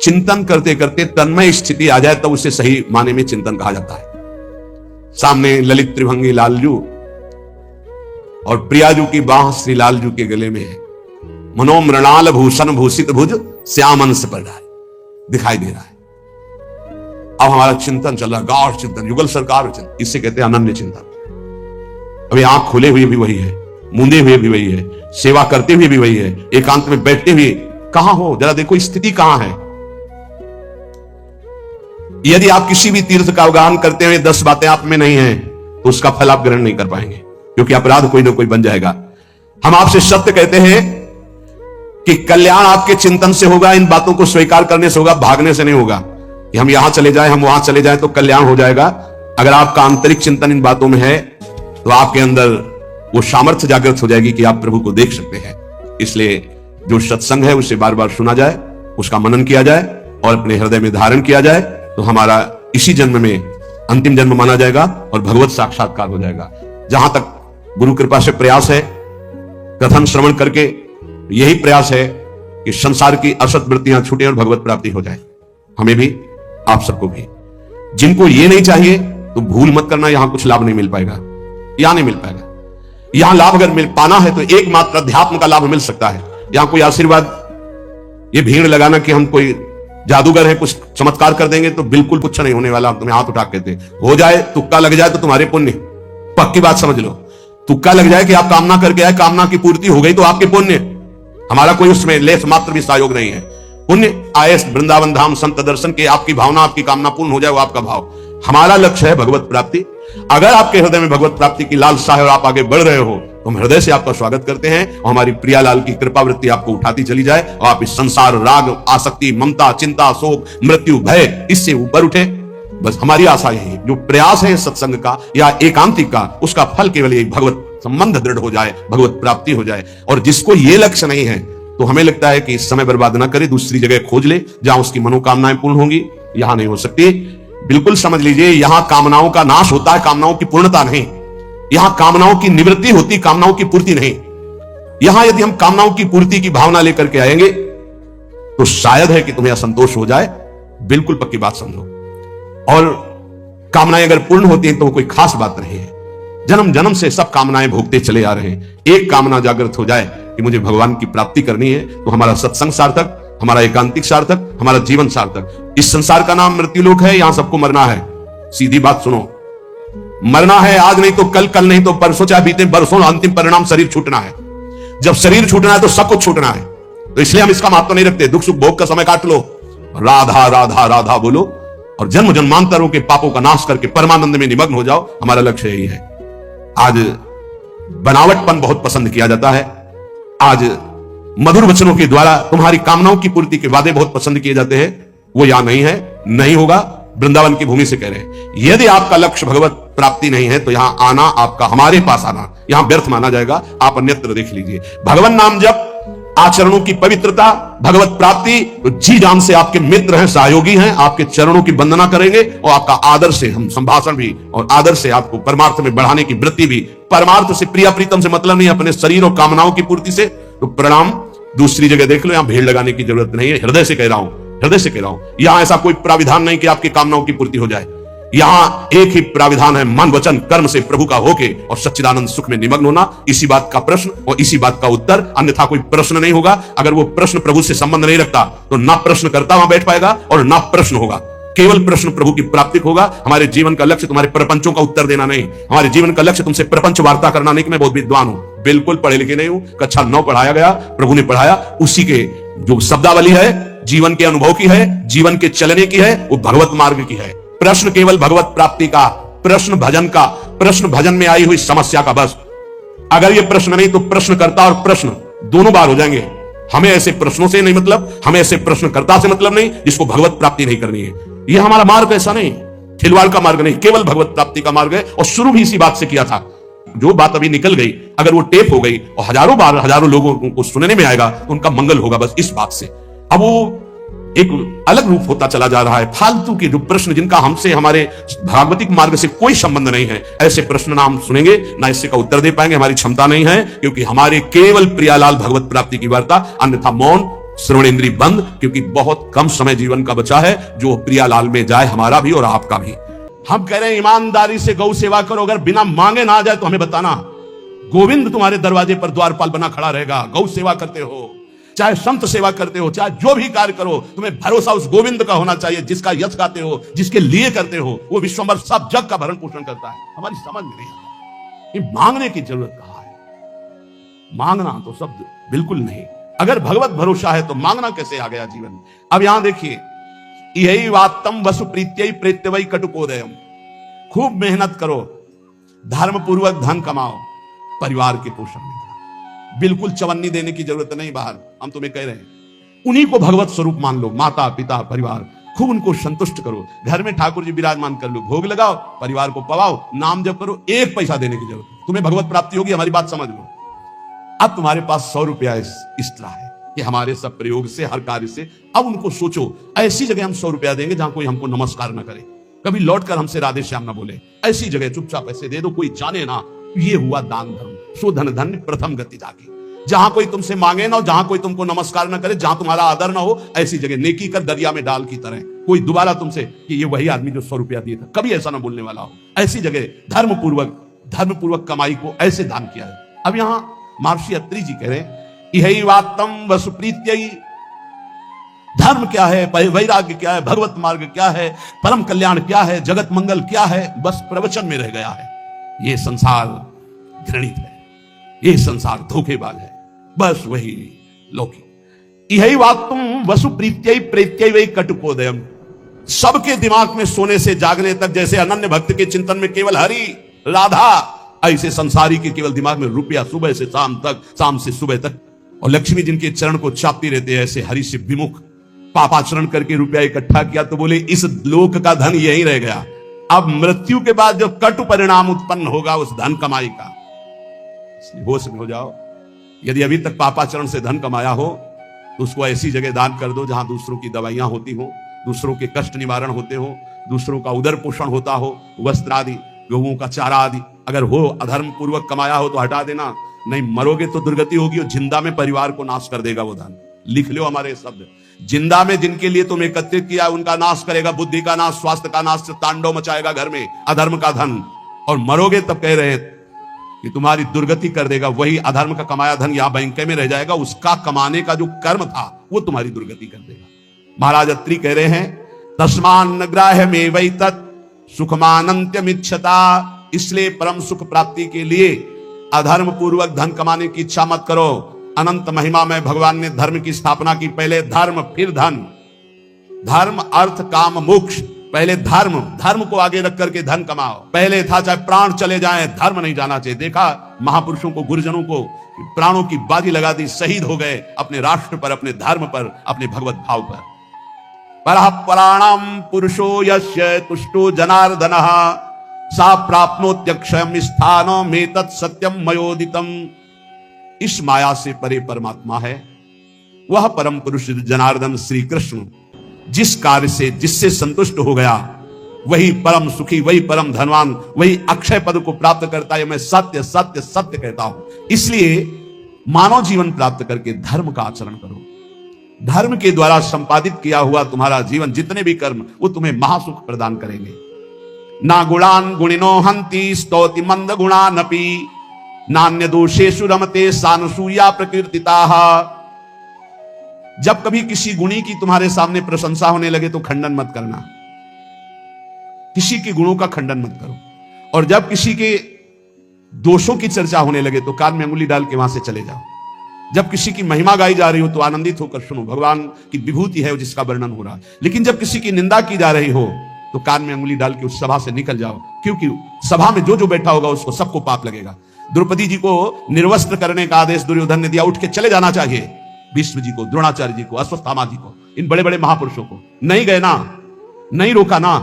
चिंतन करते करते तन्मय स्थिति आ जाए तो उसे सही माने में चिंतन कहा जाता है। सामने ललित त्रिभंगी लालजू और प्रियाजू की बाह श्री लालजू के गले में है, मनोमृणाल भूषण भूषित भुज श्यामंश पर दिखाई दे रहा है। अब हमारा चिंतन चल रहा है, गाढ़ चिंतन, युगल सरकार चिंतन, इससे कहते हैं अनन्य चिंतन। अभी आंख खोले हुए भी वही है, मूंदे हुए भी वही है, सेवा करते हुए भी वही है, एकांत में बैठते हुए कहां हो, जरा देखो स्थिति कहां है। यदि आप किसी भी तीर्थ का अवगाहन करते हुए 10 बातें आप में नहीं है तो उसका फल आप ग्रहण नहीं कर पाएंगे, क्योंकि अपराध कोई ना कोई बन जाएगा। हम आपसे सत्य कहते हैं कि कल्याण आपके चिंतन से होगा, इन बातों को स्वीकार करने से होगा, भागने से नहीं होगा कि हम यहां चले जाएं, हम वहां चले जाएं तो कल्याण हो जाएगा। अगर आपका आंतरिक चिंतन इन बातों में है तो आपके अंदर वो सामर्थ्य जागृत हो जाएगी कि आप प्रभु को देख सकते हैं। इसलिए जो सत्संग है उसे बार बार सुना जाए, उसका मनन किया जाए और अपने हृदय में धारण किया जाए, तो हमारा इसी जन्म में अंतिम जन्म माना जाएगा और भगवत साक्षात्कार हो जाएगा। जहां तक गुरु कृपा से प्रयास है, कथन श्रवण करके यही प्रयास है कि संसार की असत वृत्तियां छूटे और भगवत प्राप्ति हो जाए, हमें भी आप सबको भी। जिनको ये नहीं चाहिए तो भूल मत करना, यहां कुछ लाभ नहीं मिल पाएगा, यहां नहीं मिल पाएगा। यहां लाभ अगर मिल पाना है तो एकमात्र अध्यात्म का लाभ मिल सकता है। यहां कोई आशीर्वाद, ये भीड़ लगाना कि हम कोई जादूगर है कुछ चमत्कार कर देंगे, तो बिल्कुल कुछ नहीं होने वाला। तुम्हें हाथ उठा कहते हो जाए, तुक्का लग जाए तो तुम्हारे पुण्य, पक्की बात समझ लो। तुक्का लग जाए कि आप कामना करके आए, कामना की पूर्ति हो गई तो आपके पुण्य, हमारा कोई उसमें लेस मात्र भी सहयोग नहीं है। पुण्य आए वृंदावन धाम संत दर्शन के, आपकी भावना आपकी कामना पूर्ण हो जाए, वो आपका भाव। हमारा लक्ष्य है भगवत प्राप्ति। अगर आपके हृदय में भगवत प्राप्ति की लालसा है और आप आगे बढ़ रहे हो तो हम हृदय से आपका स्वागत करते हैं और हमारी प्रियालाल की कृपा वृत्ति आपको उठाती चली जाए और आप इस संसार राग आसक्ति ममता चिंता शोक मृत्यु भय इससे ऊपर उठे। बस हमारी आशा यही है, जो प्रयास है सत्संग का या एकांतिक का, उसका फल केवल एक भगवत संबंध दृढ़ हो जाए, भगवत प्राप्ति हो जाए। और जिसको ये लक्ष्य नहीं है तो हमें लगता है कि इस समय बर्बाद ना करे, दूसरी जगह खोज ले जहां उसकी मनोकामनाएं पूर्ण होंगी। यहां नहीं हो सकती। बिल्कुल समझ लीजिए, यहां कामनाओं का नाश होता है, कामनाओं की पूर्णता नहीं। यहां कामनाओं की निवृत्ति होती, कामनाओं की पूर्ति नहीं। यहां यदि हम कामनाओं की पूर्ति की भावना लेकर के आएंगे तो शायद है कि तुम्हें असंतोष हो जाए, बिल्कुल पक्की बात समझो। और कामनाएं अगर पूर्ण होती हैं तो कोई खास बात नहीं है। जन्म जन्म से सब कामनाएं भोगते चले आ रहे हैं। एक कामना जागृत हो जाए कि मुझे भगवान की प्राप्ति करनी है, तो हमारा सत्संग सार्थक, हमारा एकांतिक सार्थक, हमारा जीवन सार्थक। इस संसार का नाम मृत्युलोक है, यहां सबको मरना है। सीधी बात सुनो, मरना है आज नहीं तो कल, कल नहीं तो परसों, चाहे बीते बरसों, अंतिम परिणाम शरीर छूटना है। जब शरीर छूटना है तो सब कुछ छूटना है। तो इसलिए हम इसका महत्व नहीं रखते। दुख सुख भोग का समय काट लो, राधा राधा राधा बोलो और जन्म जन्मांतरों के पापों का नाश करके परमानंद में निमग्न हो जाओ। हमारा लक्ष्य यही है। आज बनावटपन बहुत पसंद किया जाता है। आज मधुर वचनों के द्वारा तुम्हारी कामनाओं की पूर्ति के वादे बहुत पसंद किए जाते हैं। वो यहां नहीं है, नहीं होगा। वृंदावन की भूमि से कह रहे हैं, यदि आपका लक्ष्य भगवत प्राप्ति नहीं है तो यहां आना, आपका हमारे पास आना यहां व्यर्थ माना जाएगा। आप अन्यत्र देख लीजिए। भगवान नाम जप, आचरणों की पवित्रता, भगवत प्राप्ति, तो जी जान से आपके मित्र हैं, सहयोगी हैं, आपके चरणों की वंदना करेंगे और आपका आदर से हम संभाषण भी और आदर से आपको परमार्थ में बढ़ाने की वृत्ति भी। परमार्थ से प्रिया प्रीतम से मतलब नहीं, अपने शरीर और कामनाओं की पूर्ति से। तो प्रणाम, दूसरी जगह देख लो, यहां भीड़ लगाने की जरूरत नहीं है। हृदय से कह रहा हूं, हृदय से कह रहा हूं। यहां ऐसा कोई प्राविधान नहीं कि आपकी कामनाओं की पूर्ति हो जाए। यहां एक ही प्राविधान है, मन वचन कर्म से प्रभु का होके और सच्चिदानंद सुख में निमग्न होना। इसी बात का प्रश्न और इसी बात का उत्तर, अन्यथा कोई प्रश्न नहीं होगा। अगर वो प्रश्न प्रभु से संबंध नहीं रखता तो ना प्रश्न करता वहां बैठ पाएगा और ना प्रश्न होगा। केवल प्रश्न प्रभु की प्राप्ति होगा। हमारे जीवन का लक्ष्य तुम्हारे प्रपंचों का उत्तर देना नहीं, हमारे जीवन का लक्ष्य तुमसे प्रपंच वार्ता करना नहीं कि मैं बहुत विद्वान हूं। बिल्कुल पढ़े लिखे नहीं हूं, कक्षा 9 पढ़ाया गया, प्रभु ने पढ़ाया, उसी के जो शब्दावली है जीवन के अनुभव की है, जीवन के चलने की है, वो भगवत मार्ग की है। प्रश्न केवल भगवत प्राप्ति का, प्रश्न भजन का, प्रश्न भजन में आई हुई समस्या का। बस अगर ये प्रश्न नहीं तो प्रश्नकर्ता और प्रश्न दोनों बार हो जाएंगे। हमें ऐसे प्रश्नों से नहीं मतलब, हमें ऐसे प्रश्नकर्ता से मतलब नहीं जिसको भगवत प्राप्ति नहीं करनी है। यह हमारा मार्ग ऐसा नहीं, खिलवाड़ का मार्ग नहीं, केवल भगवत प्राप्ति का मार्ग है। और शुरू भी इसी बात से किया था। जो बात अभी निकल गई, अगर वो टेप हो गई और हजारों बार हजारों लोगों को सुनने में आएगा तो उनका मंगल होगा, बस इस बात से। अब वो एक अलग रूप होता चला जा रहा है। फालतू के जो प्रश्न जिनका हमसे, हमारे भागवतिक मार्ग से कोई संबंध नहीं है, ऐसे प्रश्न ना हम सुनेंगे, ना इससे का उत्तर दे पाएंगे, हमारी क्षमता नहीं है। क्योंकि हमारे केवल प्रियालाल भगवत प्राप्ति की वार्ता, अन्यथा मौन, श्रवणेन्द्रिय बंद। क्योंकि बहुत कम समय जीवन का बचा है जो प्रियालाल में जाए, हमारा भी और आपका भी। हम कह रहे हैं ईमानदारी से गौ सेवा करो, अगर बिना मांगे ना आ जाए तो हमें बताना। गोविंद तुम्हारे दरवाजे पर द्वारपाल बना खड़ा रहेगा। गौ सेवा करते हो, चाहे संत सेवा करते हो, चाहे जो भी कार्य करो, तुम्हें भरोसा उस गोविंद का होना चाहिए जिसका यश गाते हो, जिसके लिए करते हो। वो विश्वंभर सब जग का भरण पोषण करता है। हमारी समझ में नहीं आता कि मांगने की जरूरत कहां है। मांगना तो शब्द बिल्कुल नहीं। अगर भगवत भरोसा है तो मांगना कैसे आ गया जीवन में। अब यहां देखिए, यही वात्तम वसु प्रीत्यई प्रेत्यवई कटुकोदयम। खूब मेहनत करो, धर्म पूर्वक धन कमाओ, परिवार के पोषण में। बिल्कुल चवन्नी देने की जरूरत नहीं बाहर, हम तुम्हें कह रहे हैं। उन्हीं को भगवत स्वरूप मान लो, माता पिता परिवार, खूब उनको संतुष्ट करो। घर में ठाकुर जी विराजमान कर लो, भोग लगाओ, परिवार को पवाओ, नाम जप करो। एक पैसा देने की जरूरत, तुम्हें भगवत प्राप्ति होगी। हमारी बात समझ लो। अब तुम्हारे पास 100 रुपया इस तरह है कि हमारे सब प्रयोग से, हर कार्य से। अब उनको सोचो, ऐसी जगह हम 100 रुपया देंगे जहां कोई हमको नमस्कार न करे, कभी लौट कर हमसे राधे श्याम ना बोले। ऐसी जगह चुपचाप ऐसे दे दो, कोई जाने ना। ये हुआ दान धर्म। सो धन धन्य प्रथम गति जाके। जहां कोई तुमसे मांगे ना, जहां कोई तुमको नमस्कार ना करे, जहां तुम्हारा आदर ना हो, ऐसी जगह नेकी कर दरिया में डाल की तरह। कोई दोबारा तुमसे कि ये वही आदमी जो 100 रुपया दिया था, कभी ऐसा ना बोलने वाला हो। ऐसी जगह धर्म पूर्वक कमाई को ऐसे दान किया है। अब यहां महर्षि अत्रि जी कह रहे हैं, यही वात्तम वसु प्रीत्यई। धर्म क्या है, वैराग्य क्या है, भगवत मार्ग क्या है, परम कल्याण क्या है, जगत मंगल क्या है, बस प्रवचन में रह गया है। ये संसार घृणित है, ये संसार धोखेबाज है, बस वही लौकिक। यही वात्तम वसु प्रीत्यई प्रेत्यई वही कटुकोदयम। सबके दिमाग में सोने से जागने तक, जैसे अनन्य भक्त के चिंतन में केवल हरि राधा, ऐसे संसारी के केवल दिमाग में रुपया, सुबह से शाम तक, शाम से सुबह तक। और लक्ष्मी जिनके चरण को चापती रहते हैं, ऐसे हरि से विमुख। पापाचरण करके रुपया इकट्ठा किया तो बोले इस लोक का धन यही रह गया। अब मृत्यु के बाद जो कटु परिणाम उत्पन्न होगा उस धन कमाई का, इसलिए होश में हो जाओ। यदि अभी तक पापाचरण से धन कमाया हो तो उसको ऐसी जगह दान कर दो जहां दूसरों की दवाइयां होती हो, दूसरों के कष्ट निवारण होते हो, दूसरों का उदर पोषण होता हो, वस्त्र आदि, गौओं का चारा आदि। अगर हो अधर्म पूर्वक कमाया हो तो हटा देना, नहीं मरोगे तो दुर्गति होगी। और जिंदा में परिवार को नाश कर देगा वो धन। लिख लो हमारे शब्द, जिंदा में जिनके लिए तुम एकत्रित किया उनका नाश करेगा, बुद्धि का नाश, स्वास्थ्य का नाश, तांडव मचाएगा घर में अधर्म का धन। और मरोगे तब कह रहे हैं कि तुम्हारी दुर्गति कर देगा। वही अधर्म का कमाया धन यहां बैंक में रह जाएगा, उसका कमाने का जो कर्म था वो तुम्हारी दुर्गति कर देगा। महाराज अत्रि कह रहे हैं, तस्मान ग्राह्य में वही तत् सुखमानंत्यमिच्छता। इसलिए परम सुख प्राप्ति के लिए अधर्म पूर्वक धन कमाने की इच्छा मत करो। अनंत महिमा में भगवान ने धर्म की स्थापना की। पहले धर्म फिर धन, धर्म अर्थ काम मोक्ष। पहले धर्म, धर्म को आगे रख करके धन कमाओ। पहले था चाहे प्राण चले जाएं, धर्म नहीं जाना चाहिए। देखा महापुरुषों को, गुरुजनों को प्राणों की बाजी लगा दी, शहीद हो गए अपने राष्ट्र पर, अपने धर्म पर, अपने भगवत भाव पर। परः पराणाम पुरुषो यस्य तुष्टो जनार्दनः सा प्राप्नोत्यक्षयम् स्थानो मेतत् सत्यम मयोदितम। इस माया से परे परमात्मा है, वह परम पुरुष जनार्दन श्री कृष्ण। जिस कार्य से, जिससे संतुष्ट हो गया वही परम सुखी, वही परम धनवान, वही अक्षय पद को प्राप्त करता है। मैं सत्य सत्य सत्य कहता हूं। इसलिए मानव जीवन प्राप्त करके धर्म का आचरण करो। धर्म के द्वारा संपादित किया हुआ तुम्हारा जीवन, जितने भी कर्म, वो तुम्हें महासुख प्रदान करेंगे। ना गुणान गुणिनो हंति स्तौति मंद गुणानपि नान्य दोषेषु रमते सानुसूया प्रकीर्तिताः। जब कभी किसी गुणी की तुम्हारे सामने प्रशंसा होने लगे तो खंडन मत करना, किसी के गुणों का खंडन मत करो। और जब किसी के दोषों की चर्चा होने लगे तो कान में अंगुली डाल के वहां से चले जाओ। जब किसी की महिमा गाई जा रही हो तो आनंदित होकर सुनो, भगवान की विभूति है जिसका वर्णन हो रहा है। लेकिन जब किसी की निंदा की जा रही हो तो कान में अंगुली डाल के उस सभा से निकल जाओ, क्योंकि सभा में जो जो बैठा होगा उसको सबको पाप लगेगा। द्रौपदी जी को निर्वस्त्र करने का आदेश दुर्योधन ने दिया, उठ के चले जाना चाहिए। भीष्म जी को, द्रोणाचार्य जी को, अश्वत्थामा जी को, इन बड़े बड़े महापुरुषों को नहीं गए ना, नहीं रोका ना।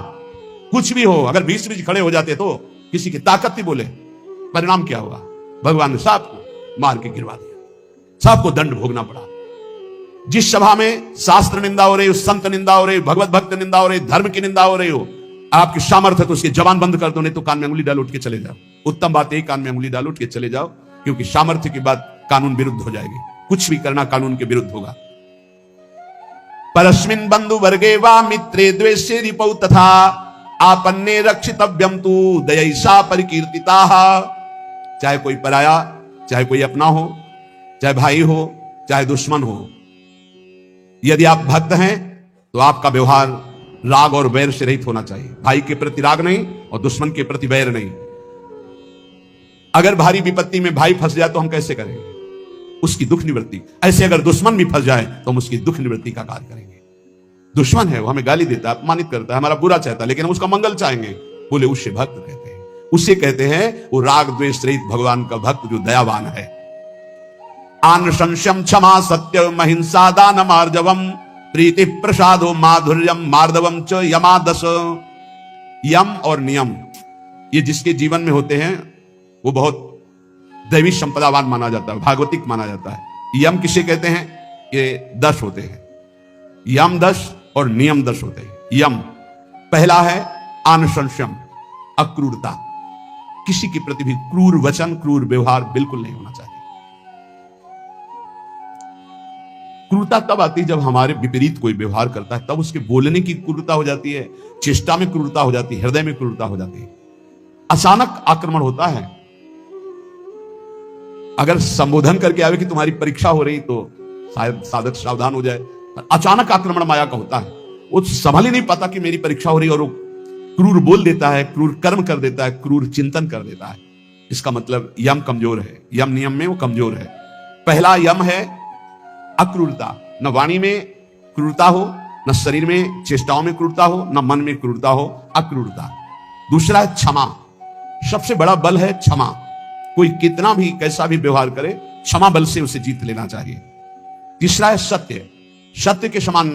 कुछ भी हो, अगर भीष्म जी खड़े हो जाते तो किसी की ताकत नहीं बोले, परिणाम क्या हुआ? भगवान ने सबको मार के गिरवा दिया, सबको दंड भोगना पड़ा। जिस सभा में शास्त्र निंदा हो रही हो, संत निंदा हो रही हो, भगवत भक्त निंदा हो रही, धर्म की निंदा हो रही हो, आपकी सामर्थ्य है तो उसकी जबान बंद कर दो, नहीं तो कान में अंगुली डाल उठ के चले जाओ। उत्तम बात है, कान में अंगुली डाल उठ के चले जाओ, क्योंकि सामर्थ्य की बात कानून विरुद्ध हो जाएगी। कुछ भी करना कानून के विरुद्ध होगा। परस्मिन बंधु वर्गे वा मित्रे द्वेषे रिपौ तथा आपन्ने रक्षितव्यम तु दयैषा परिकीर्तिता। चाहे कोई पराया, चाहे कोई अपना हो, चाहे भाई हो, चाहे दुश्मन हो, यदि आप भक्त हैं तो आपका व्यवहार राग और वैर से रहित होना चाहिए। भाई के प्रति राग नहीं और दुश्मन के प्रति वैर नहीं। अगर भारी विपत्ति में भाई फंस जाए तो हम कैसे करेंगे? उसकी दुख निवृत्ति। ऐसे अगर दुश्मन भी फंस जाए तो हम उसकी दुख निवृत्ति का कार्य करेंगे। दुश्मन है, वो हमें गाली देता है, अपमानित करता है, हमारा बुरा चाहता है, लेकिन हम उसका मंगल चाहेंगे, बोले उसे भक्त कहते हैं। उसे कहते हैं वो राग द्वेष रहित भगवान का भक्त जो दयावान है। आन संशयम क्षमा सत्य महिंसा दान मार्जवम प्रीति प्रसादो माधुर्यम मार्दवम च यमादस। यम और नियम ये जिसके जीवन में होते हैं वो बहुत दैवी संपदावान माना जाता है, भागवतिक माना जाता है। यम किसे कहते हैं? ये 10 होते हैं, यम 10 और नियम 10 होते हैं। यम पहला है अनुसंशयम, अक्रूरता। किसी के प्रति भी क्रूर वचन, क्रूर व्यवहार बिल्कुल नहीं होना चाहिए। क्रूरता तब आती है जब हमारे विपरीत कोई व्यवहार करता है, तब उसके बोलने की क्रूरता हो जाती है, चेष्टा में क्रूरता हो जाती है, हृदय में क्रूरता हो जाती है। अचानक आक्रमण होता है। अगर संबोधन करके आवे कि तुम्हारी परीक्षा हो रही तो शायद साधक सावधान हो जाए। अचानक आक्रमण माया का होता है, वो संभल ही नहीं पाता कि मेरी परीक्षा हो रही, और वो क्रूर बोल देता है, क्रूर कर्म कर देता है, क्रूर चिंतन कर देता है। इसका मतलब यम कमजोर है, यम नियम में वो कमजोर है। पहला यम है अक्रूरता, न वाणी में क्रूरता हो, न शरीर में चेष्टाओं में क्रूरता हो, न मन में क्रूरता हो, अक्रूरता। दूसरा है क्षमा। सबसे बड़ा बल है क्षमा। कोई कितना भी कैसा भी व्यवहार करे, क्षमा बल से उसे जीत लेना चाहिए। तीसरा है सत्य। सत्य के समान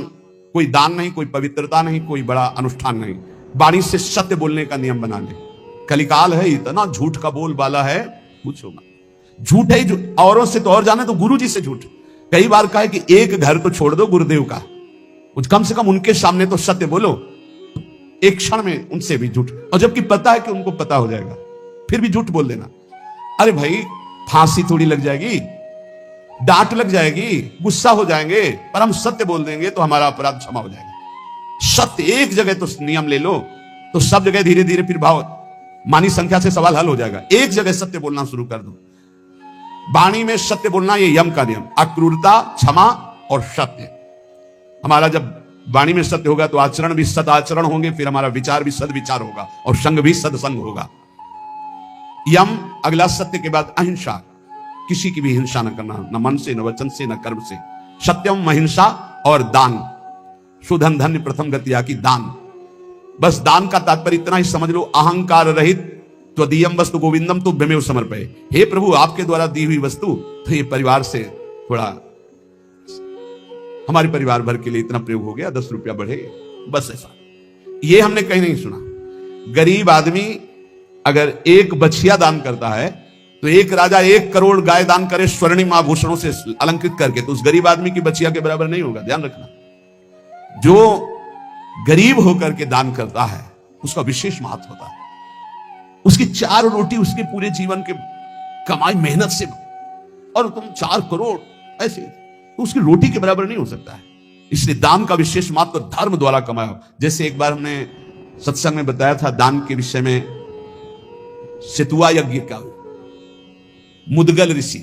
कोई दान नहीं, कोई पवित्रता नहीं, कोई बड़ा अनुष्ठान नहीं। वाणी से सत्य बोलने का नियम बना ले। कलिकाल है, इतना झूठ का बोल वाला है, पूछो मत। झूठ है जो औरों से तो और जाने तो गुरु जी से झूठ। कई बार कहा है कि एक घर तो छोड़ दो गुरुदेव का, कुछ कम से कम उनके सामने तो सत्य बोलो। एक क्षण में उनसे भी झूठ, और जबकि पता है कि उनको पता हो जाएगा फिर भी झूठ बोल देना। अरे भाई, फांसी थोड़ी लग जाएगी, डांट लग जाएगी, गुस्सा हो जाएंगे, पर हम सत्य बोल देंगे तो हमारा अपराध क्षमा हो जाएगा। सत्य एक जगह तो नियम ले लो तो सब जगह धीरे धीरे फिर भाव मानी संख्या से सवाल हल हो जाएगा। एक जगह सत्य बोलना शुरू कर दो। वाणी में सत्य बोलना, ये यम का नियम। अक्रूरता, क्षमा और सत्य। हमारा जब वाणी में सत्य होगा तो आचरण भी सद आचरण होंगे, फिर हमारा विचार भी सद विचार होगा और संग भी सदसंग होगा। यम अगला सत्य के बाद अहिंसा। किसी की भी हिंसा न करना, न मन से, न वचन से, न कर्म से। सत्यम, अहिंसा और दान। सुधन धन्य प्रथम गतिया की दान। बस दान का तात्पर्य इतना ही समझ लो, अहंकार रहित त्वदीयम वस्तु गोविंदम तुभ्यमेव समर्पये। हे प्रभु, आपके द्वारा दी हुई वस्तु तो ये परिवार से थोड़ा, हमारे परिवार भर के लिए इतना प्रयोग हो गया, 10 रुपया बढ़े, बस ऐसा। ये हमने कहीं नहीं सुना। गरीब आदमी अगर एक बछिया दान करता है तो एक राजा 1 करोड़ गाय दान करे स्वर्णिम आभूषणों से अलंकृत करके, तो उस गरीब आदमी की बछिया के बराबर नहीं होगा। ध्यान रखना, जो गरीब होकर के दान करता है उसका विशेष महत्व होता है। उसकी 4 रोटी उसके पूरे जीवन के कमाई मेहनत से, और तुम 4 करोड़ ऐसे, तो उसकी रोटी के बराबर नहीं हो सकता है। इसलिए दान का विशेष महत्व धर्म द्वारा कमाया। जैसे एक बार हमने सत्संग में बताया था दान के विषय में, सेतुआ यज्ञ का मुदगल ऋषि,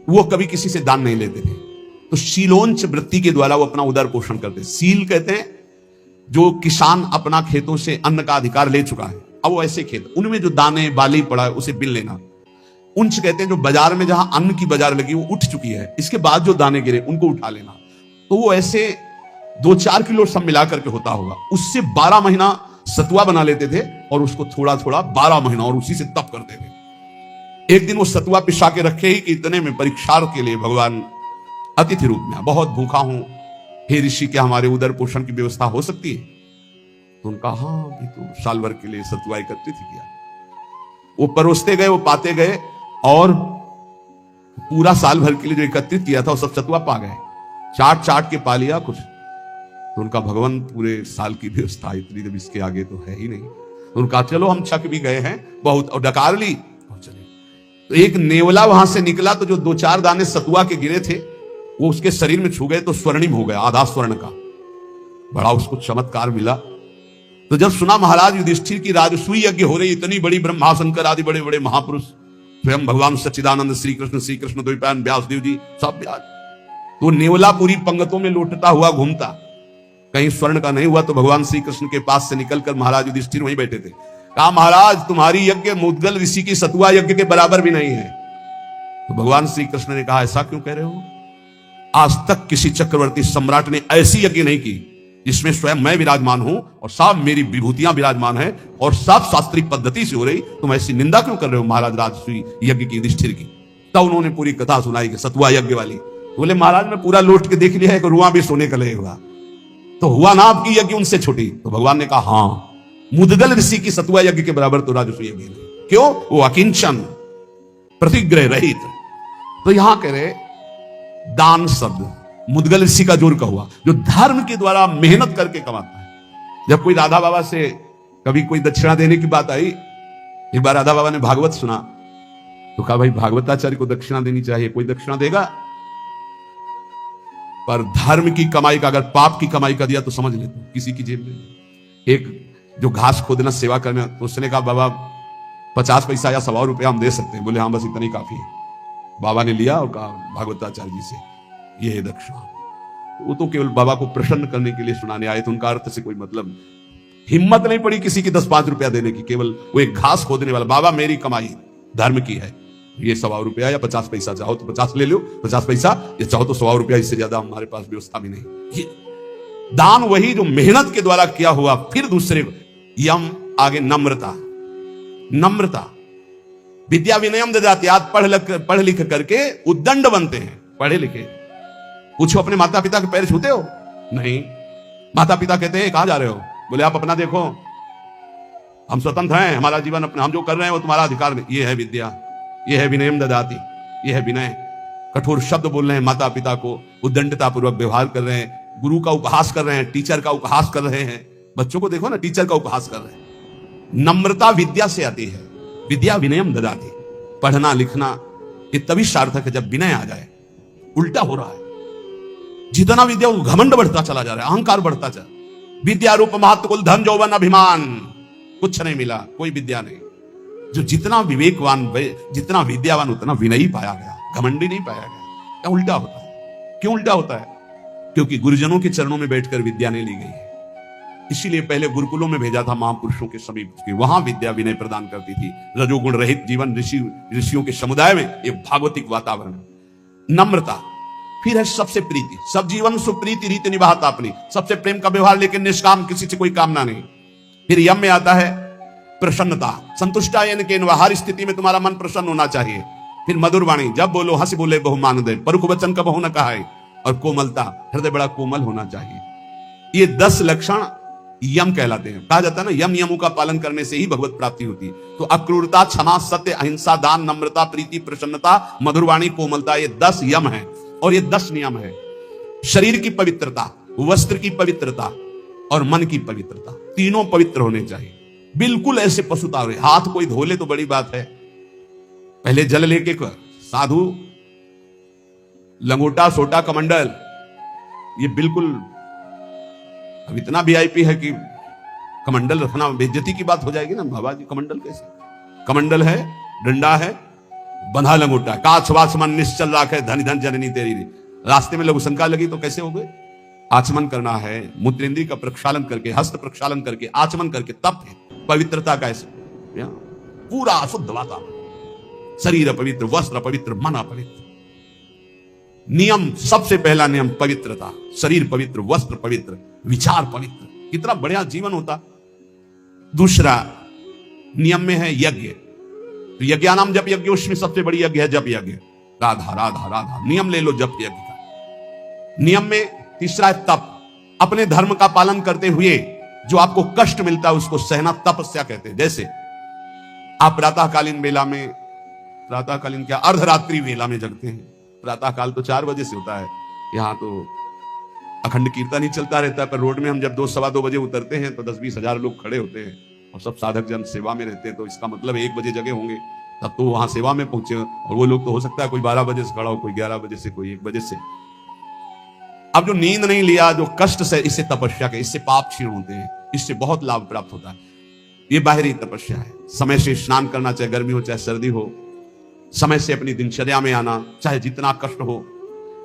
वो कभी किसी से दान नहीं लेते थे, तो शीलोंच वृत्ति के द्वारा वो अपना उदर पोषण करते। सील कहते हैं जो किसान अपना खेतों से अन्न का अधिकार ले चुका है, अब वो ऐसे खेत, उनमें जो दाने बाली पड़ा है उसे बिन लेना। उंच कहते हैं जो बाजार में जहां अन्न की बाजार लगी वो उठ चुकी है, इसके बाद जो दाने गिरे उनको उठा लेना। तो वो ऐसे 2-4 किलो सब मिला करके होता होगा। उससे 12 महीना सतुआ बना लेते थे और उसको थोड़ा थोड़ा 12 महीना और उसी से तप करते थे। एक दिन वो सतुआ पिसा के रखे ही कि इतने में परीक्षार्थ के लिए भगवान अतिथि रूप में, बहुत भूखा हूं, हे ऋषि, क्या हमारे उदर पोषण की व्यवस्था हो सकती है? तो उनका हाँ, भी तो साल भर के लिए सतुआ एकत्रित किया। वो परोसते गए, वो पाते गए और पूरा साल भर के लिए जो एकत्रित किया था वो सब सतुआ पा गए, चाट चाट के पा लिया कुछ। तो उनका भगवान पूरे साल की व्यवस्था इतनी, जब इसके आगे तो है ही नहीं। तो उनका चलो हम छक भी गए हैं बहुत, और डकार ली और चले। तो एक नेवला वहां से निकला, तो जो 2-4 दाने सतुआ के गिरे थे वो उसके शरीर में छू गए तो स्वर्णिम हो गया, आधा स्वर्ण का। बड़ा उसको चमत्कार मिला। तो जब सुना महाराज युधिष्ठिर की राजसूय यज्ञ हो रही, इतनी बड़ी ब्रह्मा शंकर आदि बड़े बड़े महापुरुष, स्वयं भगवान सच्चिदानंद श्री कृष्ण द्वैपायन व्यासदेव जी सब व्यास, तो नेवला पूरी पंगतों में लौटता हुआ घूमता, कहीं स्वर्ण का नहीं हुआ। तो भगवान श्री कृष्ण के पास से निकलकर महाराज युधिष्ठिर वहीं बैठे थे। कहा महाराज तुम्हारी यज्ञ मुद्गल ऋषि की सतुआ यज्ञ के बराबर भी नहीं है। तो भगवान श्री कृष्ण ने कहा ऐसा क्यों कह रहे हो? आज तक किसी चक्रवर्ती सम्राट ने ऐसी यज्ञ नहीं की जिसमें स्वयं मैं विराजमान हूं और सब मेरी विभूतियां विराजमान है और सब शास्त्रीय पद्धति से हो रही, तुम ऐसी निंदा क्यों कर रहे हो महाराज राजसूय यज्ञ की युधिष्ठिर की? तब उन्होंने पूरी कथा सुनाई कि सतुआ यज्ञ वाली। बोले महाराज मैं पूरा लौट के देख लिया है कि रुआ भी सोने का लगेगा, तो हुआ ना आपकी यज्ञ उनसे छोटी? तो भगवान ने कहा हाँ, मुद्गल ऋषि की सतुआ यज्ञ के बराबर तो राजसूय यज्ञ नहीं। क्यों? वो अकिंचन, प्रतिग्रह रहित। तो यहां कह रहे दान शब्द मुद्गल ऋषि का जोर का हुआ, जो धर्म के द्वारा मेहनत करके कमाता है। जब कोई राधा बाबा से कभी कोई दक्षिणा देने की बात आई, एक बार राधा बाबा ने भागवत सुना तो कहा भाई भागवताचार्य को दक्षिणा देनी चाहिए, कोई दक्षिणा देगा? पर धर्म की कमाई का, अगर पाप की कमाई का दिया तो समझ लेते किसी की जेब में। एक जो घास खोदना सेवा करना, तो उसने कहा बाबा 50 पैसा या 100 रुपया हम दे सकते हैं। बोले हाँ बस इतना ही काफी है। बाबा ने लिया और कहा भागवताचार्य जी से ये है दक्षिणा। वो तो केवल बाबा को प्रसन्न करने के लिए सुनाने आए थे, उनका अर्थ से कोई मतलब, हिम्मत नहीं पड़ी किसी की 10-5 रुपया देने की। केवल वो एक घास खोदने वाला, बाबा मेरी कमाई धर्म की है, ये 100 रुपया या 50 पैसा, चाहो तो 50 ले लो, 50 पैसा, या चाहो तो 100 रुपया, इससे ज्यादा हमारे पास व्यवस्था भी नहीं। ये दान वही जो मेहनत के द्वारा किया हुआ। फिर दूसरे यम आगे नम्रता, नम्रता विद्या विनयम ददाति। आज पढ़ लिख करके उद्दंड बनते हैं, पढ़े लिखे। पूछो अपने माता पिता के पैर छूते हो? नहीं। माता पिता कहते हैं कहां जा रहे हो? बोले आप अपना देखो, हम स्वतंत्र हैं, हमारा जीवन अपना, हम जो कर रहे हैं वो तुम्हारा अधिकार नहीं। ये है विद्या, ये है विनयम ददाति, ये है विनय। कठोर शब्द बोल रहे हैं माता पिता को, उद्दंडता पूर्वक व्यवहार कर रहे हैं, गुरु का उपहास कर रहे हैं, टीचर का उपहास कर रहे हैं। बच्चों को देखो ना, टीचर का उपहास कर रहे हैं। नम्रता विद्या से आती है, विद्या विनयम ददाति। पढ़ना लिखना ये तभी सार्थक है जब विनय आ जाए। उल्टा हो रहा है, जितना विद्या घमंड बढ़ता चला जा रहा है, अहंकार बढ़ता चला। विद्या रूप महत्व कुल धन जौवन अभिमान, कुछ नहीं मिला, कोई विद्या नहीं। जो जितना विवेकवान, जितना विद्यावान उतना विनयी पाया गया, घमंडी नहीं पाया गया। क्या उल्टा होता है? क्यों उल्टा होता है? क्योंकि गुरुजनों के चरणों में बैठकर विद्या नहीं ली गई है। इसीलिए पहले गुरुकुलों में भेजा था महापुरुषों के समीप, वहां विद्या विनय प्रदान करती थी। रजोगुण रहित जीवन, ऋषियों के समुदाय में एक भागवतिक वातावरण। नम्रता, फिर है सबसे प्रीति, सब जीवन सुप्रीति रीति निभाता अपनी, सबसे प्रेम का व्यवहार, लेकिन निष्काम, किसी से कोई कामना नहीं। फिर यम में आता है प्रसन्नता, संतुष्टायन के, हर स्थिति में तुम्हारा मन प्रसन्न होना चाहिए। फिर मधुर वाणी, जब बोलो हंस बोले बहु मान दे, परुख वचन का बहु न कहा। और कोमलता, हृदय बड़ा कोमल होना चाहिए। ये 10 लक्षण यम कहलाते हैं। कहा जाता है ना, यम यमों का पालन करने से ही भगवत प्राप्ति होती है। तो अक्रूरता, क्षमा, सत्य, अहिंसा, दान, नम्रता, प्रीति, प्रसन्नता, मधुरवाणी, कोमलता, ये 10 यम है और ये 10 नियम है। शरीर की पवित्रता, वस्त्र की पवित्रता और मन की पवित्रता, तीनों पवित्र होने चाहिए। बिल्कुल ऐसे पशुता, हाथ कोई धो ले तो बड़ी बात है, पहले जल लेके साधु लंगोटा सोटा कमंडल, ये बिल्कुल अब इतना वीआईपी है कि कमंडल रखना बेइज्जती की बात हो जाएगी ना। बाबा जी कमंडल कैसे? कमंडल है, डंडा है, बंधा लंगोटा, काछ वाच मन निश्चल राखे, धन धन जननी तेरी। रास्ते में लघु शंका लगी तो कैसे हो गए? आचमन करना है, मूत्रेंद्रिय का प्रक्षालन करके, हस्त प्रक्षालन करके, आचमन करके, तप है, पवित्रता का ऐसे पूरा शुद्ध वातावरण। शरीर अपवित्र, वस्त्र अपवित्र, मन अपवित्र। नियम, सबसे पहला नियम पवित्रता। शरीर पवित्र, वस्त्र पवित्र, विचार पवित्र, कितना बढ़िया जीवन होता। दूसरा नियम में है यज्ञ। तो यज्ञानाम जप यज्ञ, उसमें सबसे बड़ी यज्ञ है जप यज्ञ। राधा राधा राधा, नियम ले लो जप यज्ञ का। नियम में तीसरा है तप। अपने धर्म का पालन करते हुए जो आपको कष्ट मिलता है उसको सहना तपस्या कहते हैं। जैसे आप प्रातःकालीन बेला में, प्रातःकालीन क्या, अर्धरात्रि बेला में जगते हैं। प्रातःकाल तो 4 बजे से होता है, यहां तो अखंड कीर्तन ही चलता रहता है। पर रोड में हम जब 2 सवा 2 बजे उतरते हैं तो 10-20 हजार लोग खड़े होते हैं और सब साधक जन सेवा में रहते हैं। तो इसका मतलब 1 बजे जगे होंगे, तब तो वहां सेवा में पहुंचे। और वो लोग तो हो सकता है कोई 12 बजे से खड़ा हो, कोई 11 बजे से, कोई 1 बजे से। अब जो नींद नहीं लिया, जो कष्ट से, इससे तपस्या के, इससे पाप क्षीण होते हैं, इससे बहुत लाभ प्राप्त होता है। ये बाहरी तपस्या है। समय से स्नान करना, चाहे गर्मी हो चाहे सर्दी हो, समय से अपनी दिनचर्या में आना, चाहे जितना कष्ट हो,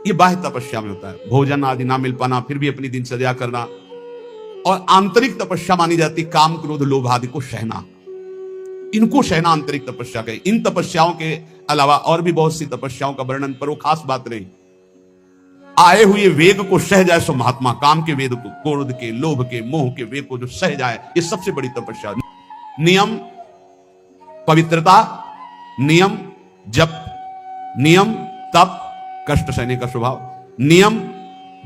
ये बाह्य तपस्या में होता है। भोजन आदि ना मिल पाना, फिर भी अपनी दिनचर्या करना। और आंतरिक तपस्या मानी जाती काम, क्रोध, लोभ आदि को सहना। इनको सहना आंतरिक तपस्या कहे। इन तपस्याओं के अलावा और भी बहुत सी तपस्याओं का वर्णन, पर वो खास बात नहीं। आए हुए वेग को सह जाए सो महात्मा। काम के वेग को, क्रोध के, लोभ के, मोह के वेग को जो सह जाए, ये सबसे बड़ी तपस्या। नियम पवित्रता, नियम जप, नियम तप, कष्ट सहने का स्वभाव, नियम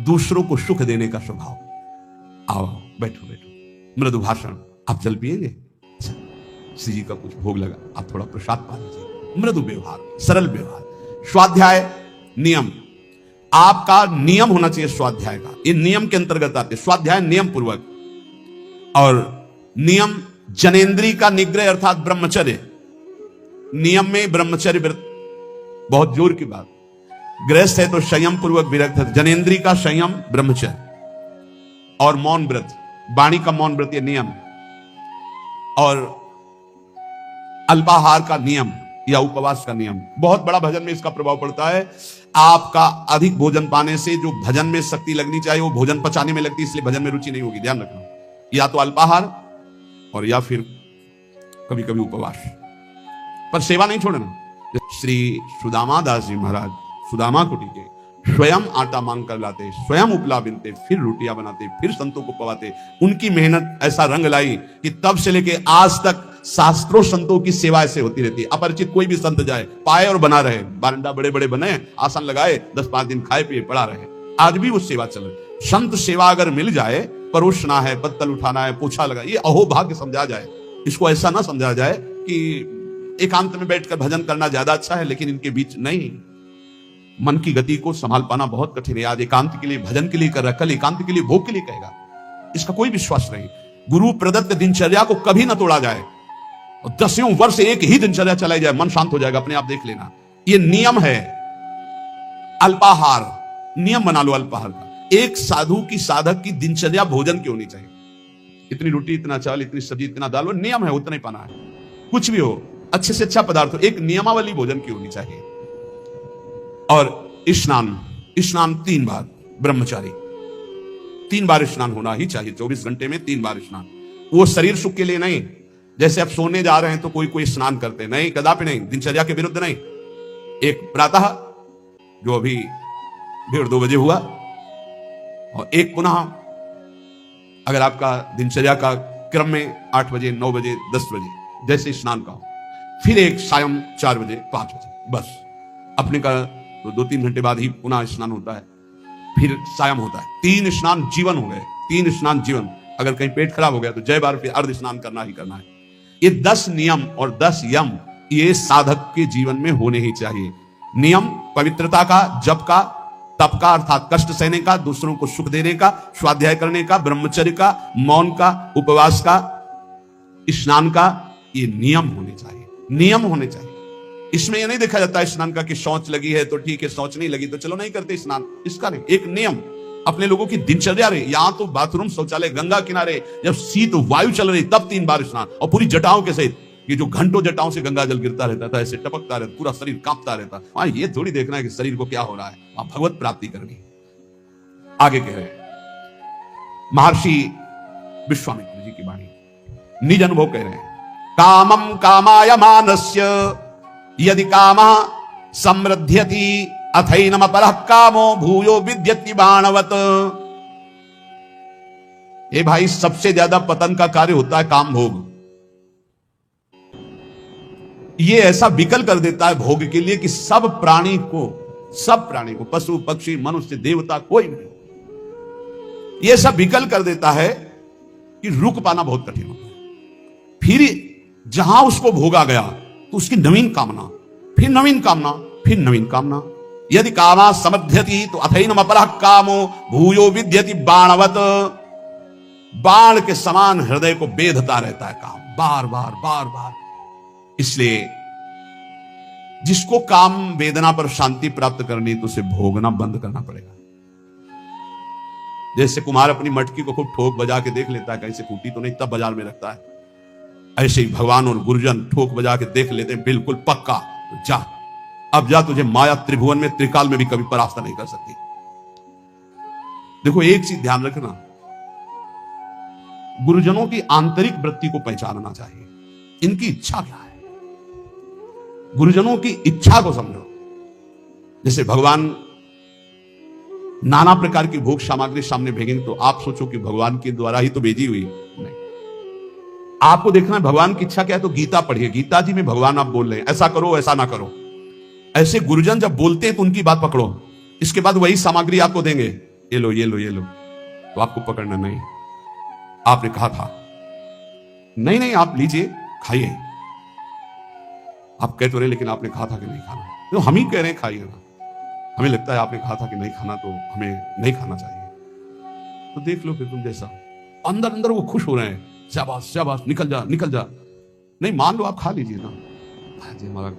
दूसरों को सुख देने का स्वभाव। आओ बैठो बैठो, मृदु भाषण। आप जल पिएंगे? श्री जी का कुछ भोग लगा, आप थोड़ा प्रसाद पा लीजिए। मृदु व्यवहार, सरल व्यवहार। स्वाध्याय नियम, आपका नियम होना चाहिए स्वाध्याय का। ये नियम के अंतर्गत आते। स्वाध्याय नियम पूर्वक। और नियम जनेन्द्रीय का निग्रह अर्थात ब्रह्मचर्य। नियम में ब्रह्मचर्य व्रत, बहुत जोर की बात। गृहस्थ है तो संयम पूर्वक विरक्त है। जनेन्द्रीय का संयम ब्रह्मचर्य और मौन व्रत, वाणी का मौन व्रत, ये नियम। और अल्पाहार का नियम या उपवास का नियम, बहुत बड़ा भजन में इसका प्रभाव पड़ता है। आपका अधिक भोजन पाने से जो भजन में शक्ति लगनी चाहिए वो भोजन पचाने में लगती है, इसलिए भजन में रुचि नहीं होगी। ध्यान रखना, या तो अल्पाहार और या फिर कभी कभी उपवास, पर सेवा नहीं छोड़ना। श्री सुदामा दास जी महाराज सुदामा कुटी के स्वयं आटा मांग कर लाते, स्वयं उपला बिनते, फिर रोटियां बनाते, फिर संतों को पवाते। उनकी मेहनत ऐसा रंग लाई कि तब से लेके आज तक शास्त्रों संतों की सेवा ऐसे होती रहती है। अपरिचित कोई भी संत जाए, पाए और बना रहे, बारंडा बड़े बड़े बने, आसन लगाए, 10-5 दिन खाए पिए पड़ा रहे, आज भी वो सेवा चल रही। संत सेवा अगर मिल जाए, परोसना है, पत्तल उठाना है, पोछा लगा, ये अहोभाग्य समझा जाए। इसको ऐसा ना समझा जाए कि एकांत में बैठकर भजन करना ज्यादा अच्छा है, लेकिन इनके बीच नहीं। मन की गति को संभाल पाना बहुत कठिन है। आज एकांत के लिए, भजन के लिए कर रहा, कल एकांत के लिए, भोग के लिए कहेगा, इसका कोई विश्वास नहीं। गुरु प्रदत्त दिनचर्या को कभी ना तोड़ा जाए। 10 वर्ष एक ही दिनचर्या चलाई जाए, मन शांत हो जाएगा, अपने आप देख लेना। ये नियम है। अल्पाहार, नियम बना लो अल्पाहार का। एक साधु की, साधक की दिनचर्या भोजन की होनी चाहिए। इतनी रोटी, इतना चावल, इतनी सब्जी, इतना दाल, नियम है, उतना ही पाना है। कुछ भी हो, अच्छे से अच्छा पदार्थ हो, एक नियमावली भोजन की होनी चाहिए। और स्नान 3 बार, ब्रह्मचारी 3 बार स्नान होना ही चाहिए। 24 घंटे में 3 बार स्नान। वो शरीर सुख के लिए नहीं, जैसे आप सोने जा रहे हैं तो कोई स्नान करते नहीं, कदापि नहीं, दिनचर्या के विरुद्ध नहीं। एक प्रातः जो अभी 1:30-2 बजे हुआ, और एक पुनः अगर आपका दिनचर्या का क्रम में 8 बजे, 9 बजे, 10 बजे जैसे स्नान का हो, फिर एक सायं 4 बजे, 5 बजे, बस अपने का तो 2-3 घंटे बाद ही पुनः स्नान होता है, फिर सायं होता है। 3 स्नान जीवन हो गए, 3 स्नान जीवन। अगर कहीं पेट खराब हो गया तो जय बार फिर अर्ध स्नान करना ही करना है। ये 10 नियम और 10 यम, ये साधक के जीवन में होने ही चाहिए। नियम पवित्रता का, जप का, तप का अर्थात कष्ट सहने का, दूसरों को सुख देने का, स्वाध्याय करने का, ब्रह्मचर्य का, मौन का, उपवास का, स्नान का, ये नियम होने चाहिए। नियम होने चाहिए। इसमें यह नहीं देखा जाता है स्नान का कि शौच लगी है तो ठीक है, शौच नहीं लगी तो चलो नहीं करते स्नान, इसका नहीं। एक नियम अपने लोगों की दिनचर्या रहे। यहां तो बाथरूम, शौचालय, गंगा किनारे जब शीत वायु चल रही तब 3 बार स्नान, और पूरी जटाओं के सहित। ये जो घंटों जटाओं से गंगा जल गिरता रहता था, ऐसे टपकता रहता, पूरा शरीर कांपता रहता। वहां ये थोड़ी देखना है कि शरीर को क्या हो रहा है, वहां भगवत प्राप्ति करनी। आगे कह रहे हैं महर्षि विश्वामित्र जी की वाणी, निज अनुभव कह रहे हैं। कामम कामाय मानस्य यदि कामा समृद्ध्यति अथैनम अपरः कामो भूयो विद्यति बाणवत। ये भाई सबसे ज्यादा पतन का कार्य होता है काम भोग। ये ऐसा विकल कर देता है भोग के लिए कि सब प्राणी को पशु पक्षी मनुष्य देवता कोई नहीं, ये सब विकल कर देता है कि रुक पाना बहुत कठिन होता है। फिर जहां उसको भोगा गया तो उसकी नवीन कामना, फिर नवीन कामना, फिर नवीन कामना। यदि कामा समध्यति तो अथैनम अपरः कामो भूयो विद्यति बाणवत। बाण के समान हृदय को बेधता रहता है काम, बार बार बार बार। इसलिए जिसको काम वेदना पर शांति प्राप्त करनी तो उसे भोगना बंद करना पड़ेगा। जैसे कुम्हार अपनी मटकी को खूब ठोक बजा के देख लेता है कहीं से फूटी तो नहीं, तब बाजार में रखता है, ऐसे ही भगवान और गुरुजन ठोक बजा के देख लेते हैं बिल्कुल पक्का, तो जा अब जा, तुझे माया त्रिभुवन में त्रिकाल में भी कभी परास्त नहीं कर सकती। देखो एक चीज ध्यान रखना, गुरुजनों की आंतरिक वृत्ति को पहचानना चाहिए, इनकी इच्छा क्या है, गुरुजनों की इच्छा को समझो। जैसे भगवान नाना प्रकार की भोग सामग्री सामने भेजेंगे तो आप सोचो कि भगवान के द्वारा ही तो भेजी हुई, नहीं, आपको देखना है भगवान की इच्छा क्या है। तो गीता पढ़िए, गीता जी में भगवान आप बोल रहे हैं ऐसा करो ऐसा ना करो। ऐसे गुरुजन जब बोलते हैं तो उनकी बात पकड़ो, इसके बाद वही सामग्री आपको देंगे, ये लो ये लो ये लो, तो आपको पकड़ना नहीं। आपने कहा था नहीं नहीं आप लीजिए खाइए, आप कह तो रहे लेकिन आपने कहा था कि नहीं खाना, तो हम ही कह रहे हैं खाइए ना। हमें लगता है आपने कहा था कि नहीं खाना तो हमें नहीं खाना चाहिए, तो देख लो फिर तुम जैसा। अंदर अंदर वो खुश हो रहे हैं, शाबाश शाबाश निकल जा निकल जा। नहीं मान लो आप खा लीजिए ना, जी हमारा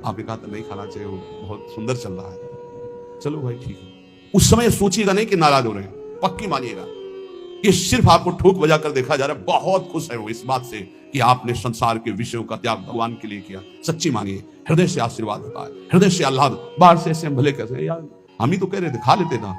आपने कहा था नहीं खाना चाहिए, वो बहुत सुंदर चल रहा है, चलो भाई ठीक है। उस समय सोचिएगा नहीं कि नाराज हो रहे हैं, पक्की मानिएगा ये सिर्फ आपको ठोक बजा कर देखा जा रहा है। बहुत खुश है वो इस बात से कि आपने संसार के विषयों का त्याग भगवान के लिए किया। सच्ची मानिए, हृदय से आशीर्वाद होता है, हृदय से आह्लाद। बाहर से ऐसे हम भले कैसे यार हम ही तो कह रहे थे खा लेते ना,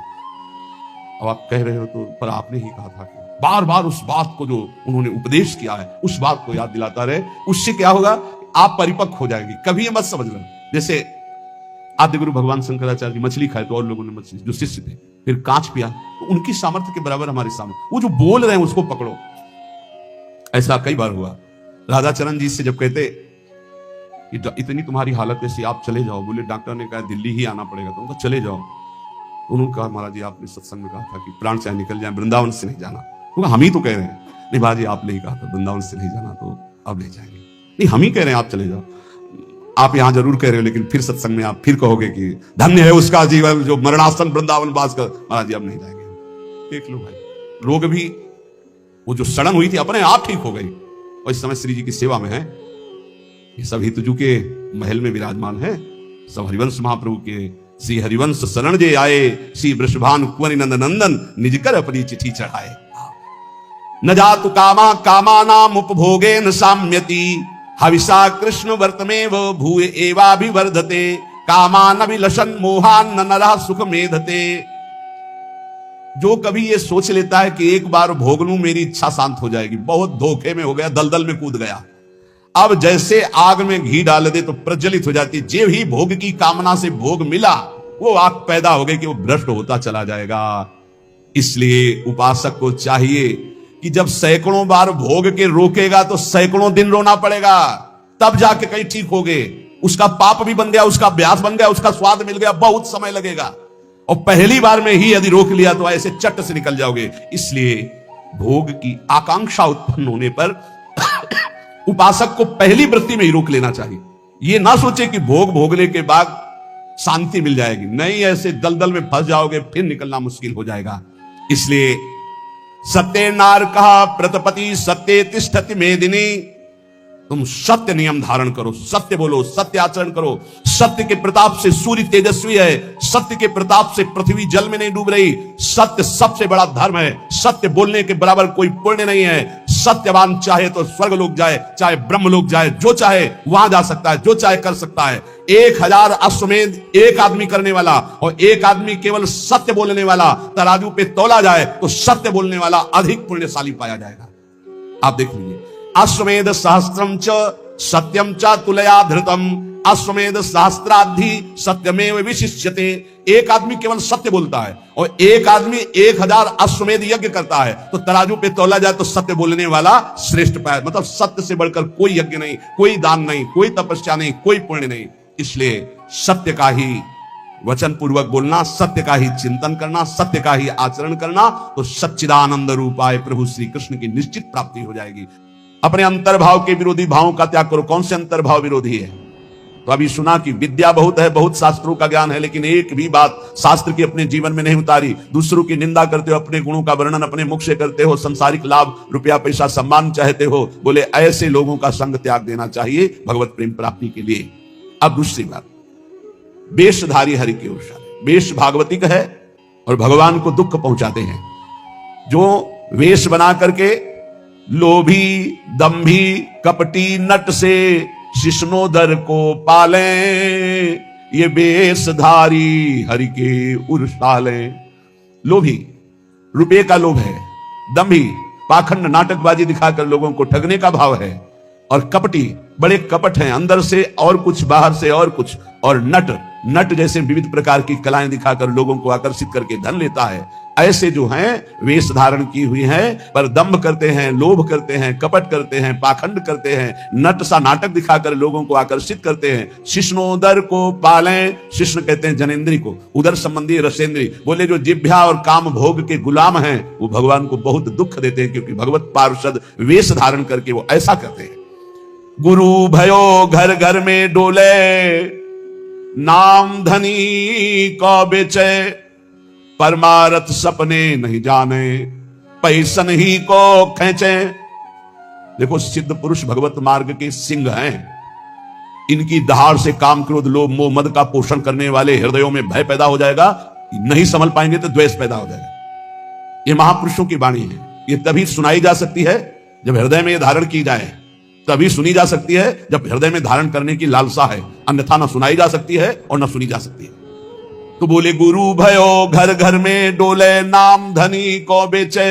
अब आप कह रहे हो तो, पर आपने ही कहा था कि बार बार उस बात को जो उन्होंने उपदेश किया है उस बात को याद दिलाता रहे। उससे क्या होगा, आप परिपक्व हो जाएंगे। कभी ये मत समझ लो जैसे आदि गुरु भगवान शंकराचार्य जी मछली खाए तो और लोगों ने मछली, जो शिष्य थे, फिर कांच पिया तो उनकी सामर्थ्य के बराबर हमारे सामने, वो जो बोल रहे हैं उसको पकड़ो। ऐसा कई बार हुआ। राधाचरण जी से जब कहते इतनी तुम्हारी हालत ऐसी, आप चले जाओ, बोले डॉक्टर ने कहा दिल्ली ही आना पड़ेगा, तो उनका चले जाओ। तो उन्होंने कहा महाराज जी आपने सत्संग में कहा था कि प्राण चाहे निकल जाए वृंदावन से नहीं जाना, तो हम ही तो कह रहे हैं। नहीं महाराज जी आपने ही कहा था वृंदावन से नहीं जाना, तो अब ले जाएंगे। नहीं हम ही कह रहे हैं आप चले जाओ, आप यहां जरूर कह रहे हो लेकिन फिर सत्संग में आप फिर कहोगे कि धन्य है उसका जीवन जो मरणासन वृंदावन वास कर। महाराज जी अब नहीं जाएंगे। देख लो भाई, रोग भी वो जो सड़न हुई थी अपने आप ठीक हो गई, और इस समय श्री जी की सेवा में है। ये सब हितजू के महल में विराजमान है, सब हरिवंश महाप्रभु के। श्री हरिवंश शरण जे आए, श्री वृषभान कुंवर नंद नंदन निज कर अपनी चिट्ठी चढ़ाए। न जातु कामा कामानाम उपभोगे न साम्यति, हविषा कृष्ण वर्तमेव भूय एवाभिवर्धते, कामान अभिलषन् मोहान न नरः सुख मेधते। जो कभी ये सोच लेता है कि एक बार भोग लूं मेरी इच्छा शांत हो जाएगी, बहुत धोखे में हो गया, दलदल में कूद गया। अब जैसे आग में घी डाल दे तो प्रज्वलित हो जाती, जे ही भोग की कामना से भोग मिला वो आग पैदा हो गई कि वो भ्रष्ट होता चला जाएगा। इसलिए उपासक को चाहिए कि जब सैकड़ों बार भोग के रोकेगा तो सैकड़ों दिन रोना पड़ेगा, तब जाके कहीं ठीक हो गए। उसका पाप भी बन गया, उसका अभ्यास बन गया, उसका स्वाद मिल गया, बहुत समय लगेगा। और पहली बार में ही यदि रोक लिया तो ऐसे चट से निकल जाओगे। इसलिए भोग की आकांक्षा उत्पन्न होने पर उपासक को पहली वृत्ति में ही रोक लेना चाहिए। यह ना सोचे कि भोग भोगने के बाद शांति मिल जाएगी, नहीं, ऐसे दलदल में फंस जाओगे, फिर निकलना मुश्किल हो जाएगा। इसलिए सत्य नार कहा प्रतपति सत्य तिष्ठति मेदिनी, तुम सत्य नियम धारण करो, सत्य बोलो, सत्य आचरण करो। सत्य के प्रताप से सूर्य तेजस्वी है, सत्य के प्रताप से पृथ्वी जल में नहीं डूब रही। सत्य सबसे बड़ा धर्म है, सत्य बोलने के बराबर कोई पुण्य नहीं है। सत्यवान चाहे तो स्वर्ग लोक जाए, चाहे ब्रह्म लोक जाए, जो चाहे वहां जा सकता है, जो चाहे कर सकता है। 1000 अश्वमेध एक आदमी करने वाला और एक आदमी केवल सत्य बोलने वाला तराजू पे तोला जाए तो सत्य बोलने वाला अधिक पुण्यशाली पाया जाएगा। आप देख लीजिए, अश्वमेध सहस्त्रम च सत्यम च तुलया धृतम अश्वमेध सहस्त्राधि सत्यमेव विशिष्यते। एक आदमी केवल सत्य बोलता है और एक आदमी 1000 अश्वमेध यज्ञ करता है, तो तराजू पे तोला जाए तो सत्य बोलने वाला श्रेष्ठ पाए। मतलब सत्य से बढ़कर कोई यज्ञ नहीं, कोई दान नहीं, कोई तपस्या नहीं, कोई पुण्य नहीं। इसलिए सत्य का ही वचन पूर्वक बोलना, सत्य का ही चिंतन करना, सत्य का ही आचरण करना, तो सच्चिदानंद रूपाय प्रभु श्री कृष्ण की निश्चित प्राप्ति हो जाएगी। अपने अंतर्भाव के विरोधी भावों का त्याग करो। कौन से अंतर्भाव विरोधी है? तो अभी सुना कि विद्या बहुत है, बहुत शास्त्रों का ज्ञान है, लेकिन एक भी बात शास्त्र की अपने जीवन में नहीं उतारी। दूसरों की निंदा करते हो, अपने गुणों का वर्णन अपने मुख से करते हो, संसारिक लाभ, रुपया पैसा, सम्मान चाहते हो। बोले ऐसे लोगों का संग त्याग देना चाहिए भगवत प्रेम प्राप्ति के लिए। अब दूसरी बात, वेशधारी हरि के उषा, वेश भागवतिक है और भगवान को दुख पहुंचाते हैं। जो वेश बना करके लोभी, दंभी, कपटी, नट से शिष्णोदर को पाले, ये वेशधारी हरि के उर्साले। लोभी, रुपये का लोभ है। दंभी, पाखंड नाटकबाजी दिखाकर लोगों को ठगने का भाव है। और कपटी, बड़े कपट हैं, अंदर से और कुछ, बाहर से और कुछ। और नट जैसे विविध प्रकार की कलाएं दिखाकर लोगों को आकर्षित करके धन लेता है। ऐसे जो हैं वेश धारण की हुई हैं, पर दंभ करते हैं, लोभ करते हैं, कपट करते हैं, पाखंड करते हैं, नट सा नाटक दिखाकर लोगों को आकर्षित करते हैं। शिष्णोदर को पालें, शिष्ण कहते हैं जनेन्द्री को, उदर संबंधी रसेंद्री। बोले जो जिह्वा और काम भोग के गुलाम हैं वो भगवान को बहुत दुख देते हैं, क्योंकि भगवत पार्षद वेश धारण करके वो ऐसा करते हैं। गुरु भयो घर घर में डोले, नाम धनी को बेचे, परमारथ सपने नहीं जाने, पैसन ही को खींचे। देखो सिद्ध पुरुष भगवत मार्ग के सिंह हैं। इनकी दहाड़ से काम, क्रोध, लोभ, मोह, मद का पोषण करने वाले हृदयों में भय पैदा हो जाएगा। नहीं संभल पाएंगे तो द्वेष पैदा हो जाएगा। ये महापुरुषों की वाणी है। ये तभी सुनाई जा सकती है जब हृदय में धारण की जाए, तभी सुनी जा सकती है जब हृदय में धारण करने की लालसा है, अन्यथा न सुनाई जा सकती है और न सुनी जा सकती है। तो बोले गुरु भयो घर घर में डोले, नाम धनी को बेचे।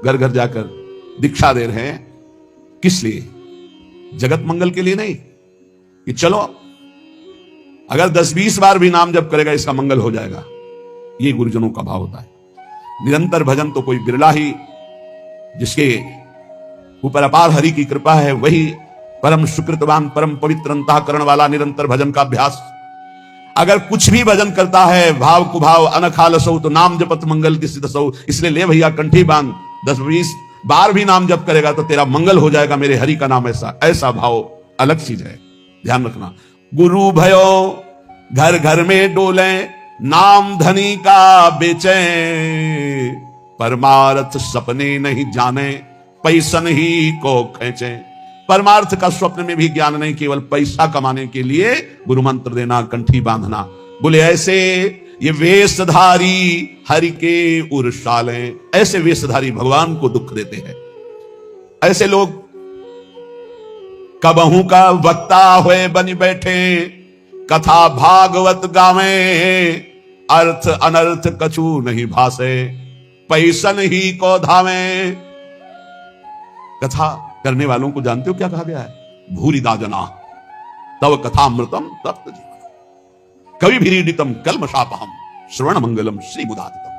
घर घर जाकर दीक्षा दे रहे हैं, किस लिए? जगत मंगल के लिए नहीं कि चलो अगर 10-20 बार भी नाम जप करेगा इसका मंगल हो जाएगा। ये गुरुजनों का भाव होता है। निरंतर भजन तो कोई बिरला ही, जिसके ऊपर अपार हरि की कृपा है, वही परम सुकृतवान, परम पवित्र अंतःकरण वाला निरंतर भजन का अभ्यास। अगर कुछ भी भजन करता है भाव कुभाव अनखालसौ, तो नाम जपत मंगल की सिद्धसौ। इसलिए ले भैया कंठी बांध, 10-20 बार भी नाम जप करेगा तो तेरा मंगल हो जाएगा। मेरे हरि का नाम ऐसा भाव अलग चीज है, ध्यान रखना। गुरु भयो घर घर में डोले, नाम धनी का बेचे, परमार्थ सपने नहीं जाने, पैसन ही को खींचे। परमार्थ का स्वप्न में भी ज्ञान नहीं, केवल पैसा कमाने के लिए गुरु मंत्र देना, कंठी बांधना। बोले ऐसे ये वेशधारी हरि के उर्साले, ऐसे वेशधारी भगवान को दुख देते हैं। ऐसे लोग कबहू का वक्ता हुए बन बैठे, कथा भागवत गावे, अर्थ अनर्थ कछु नहीं भासे, पैसन ही को धावे। कथा करने वालों को जानते हो क्या कहा गया है? भूरिदा जना तव कथामृतम तप्त जीवन, कवि भीरीडितम कल्मषापहम, श्रवण मंगलम श्री बुधादितम।